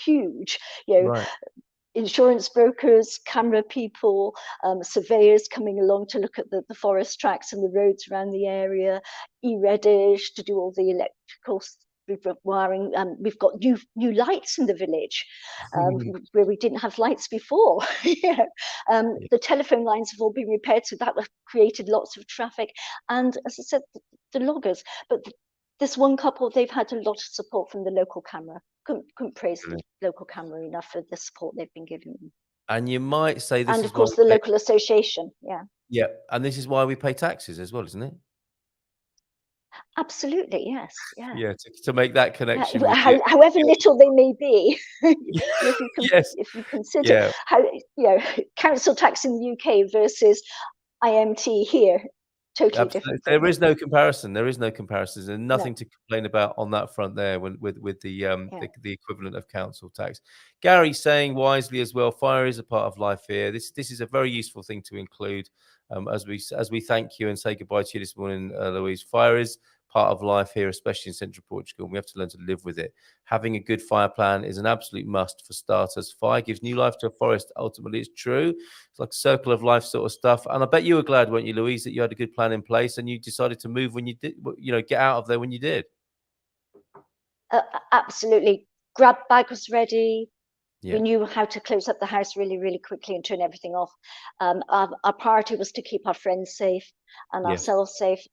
huge.
Right.
Insurance brokers, camera people, surveyors coming along to look at the forest tracks and the roads around the area, Reddish to do all the electrical wiring. We've got new lights in the village where we didn't have lights before. The telephone lines have all been repaired, so that created lots of traffic. And as I said, the loggers. But this one couple, they've had a lot of support from the local camera. Couldn't praise the local camera enough for the support they've been giving them.
And you might say this,
and of course the local association.
Yeah, and this is why we pay taxes as well, isn't it?
Absolutely, yes.
Yeah, to make that connection.
However little they may be, if you consider how council tax in the UK versus IMT here. Totally different.
There is no comparison. There is no comparisons, and nothing to complain about on that front there. With the equivalent of council tax, Gary saying wisely as well. Fire is a part of life here. This is a very useful thing to include as we thank you and say goodbye to you this morning, Louise. Fire is part of life here, especially in Central Portugal. And we have to learn to live with it. Having a good fire plan is an absolute must for starters. Fire gives new life to a forest. Ultimately, it's true. It's like a circle of life sort of stuff. And I bet you were glad, weren't you, Louise, that you had a good plan in place and you decided to move when you did, get out of there when you did.
Absolutely. Grab bag was ready.
Yeah.
We knew how to close up the house really, really quickly and turn everything off. Our priority was to keep our friends safe and ourselves safe.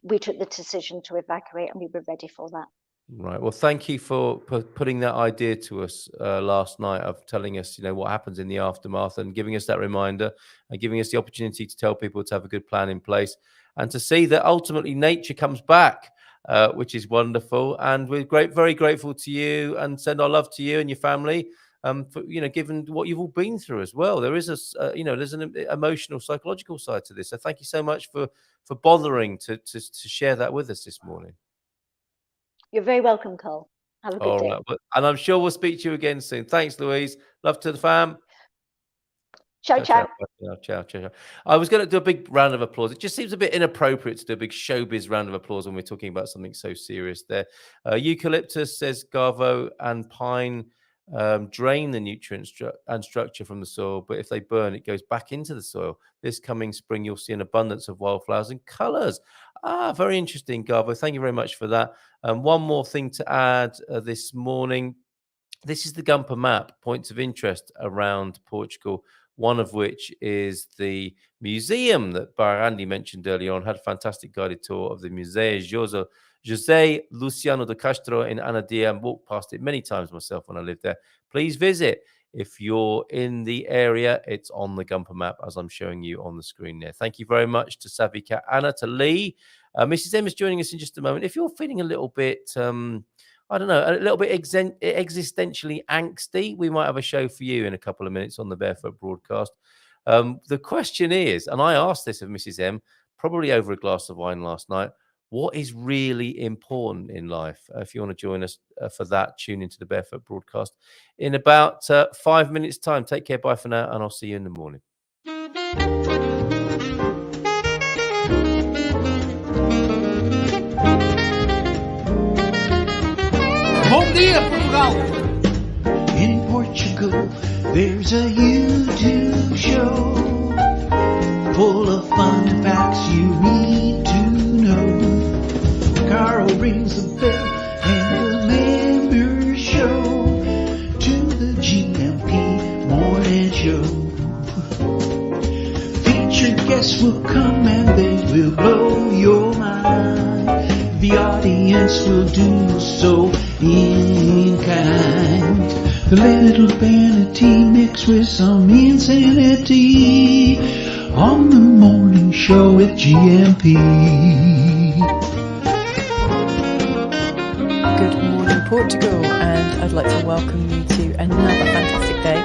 We took the decision to evacuate and we were ready for that.
Right. Well, thank you for putting that idea to us last night of telling us, what happens in the aftermath and giving us that reminder and giving us the opportunity to tell people to have a good plan in place and to see that ultimately nature comes back, which is wonderful. And we're very grateful to you and send our love to you and your family. For, given what you've all been through as well, there is there's an emotional, psychological side to this. So thank you so much for bothering to share that with us this morning.
You're very welcome, Carl. Have a good day.
Right. And I'm sure we'll speak to you again soon. Thanks, Louise. Love to the fam.
Ciao.
Ciao. I was going to do a big round of applause. It just seems a bit inappropriate to do a big showbiz round of applause when we're talking about something so serious there. Eucalyptus, says Garvo, and pine drain the nutrients and structure from the soil, but if they burn, it goes back into the soil. This coming spring, you'll see an abundance of wildflowers and colours. Very interesting, Garvo. Thank you very much for that. One more thing to add this morning. This is the Gumper map, points of interest around Portugal, one of which is the museum that Barandi mentioned earlier on. Had a fantastic guided tour of the Museo José Luciano de Castro in Anadia, and walked past it many times myself when I lived there. Please visit. If you're in the area, it's on the Gumper map as I'm showing you on the screen there. Thank you very much to Savvy Cat Ana, to Lee. Mrs. M is joining us in just a moment. If you're feeling a little bit, a little bit existentially angsty, we might have a show for you in a couple of minutes on the Barefoot broadcast. The question is, and I asked this of Mrs. M, probably over a glass of wine last night, what is really important in life? If you want to join us for that, tune into the Barefoot broadcast in about 5 minutes' time. Take care. Bye for now, and I'll see you in the morning.
Bom dia, Portugal! In Portugal, there's a YouTube show full of fun facts you need to know. Carl rings the bell and the members show to the GMP morning show. Featured guests will come and they will blow your mind. The audience will do so in kind. The little vanity mixed with some insanity on the morning show with GMP.
Good morning, Portugal, and I'd like to welcome you to another fantastic day.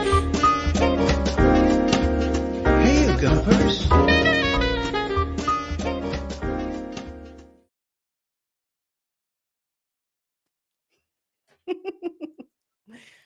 Hey, Gumpers.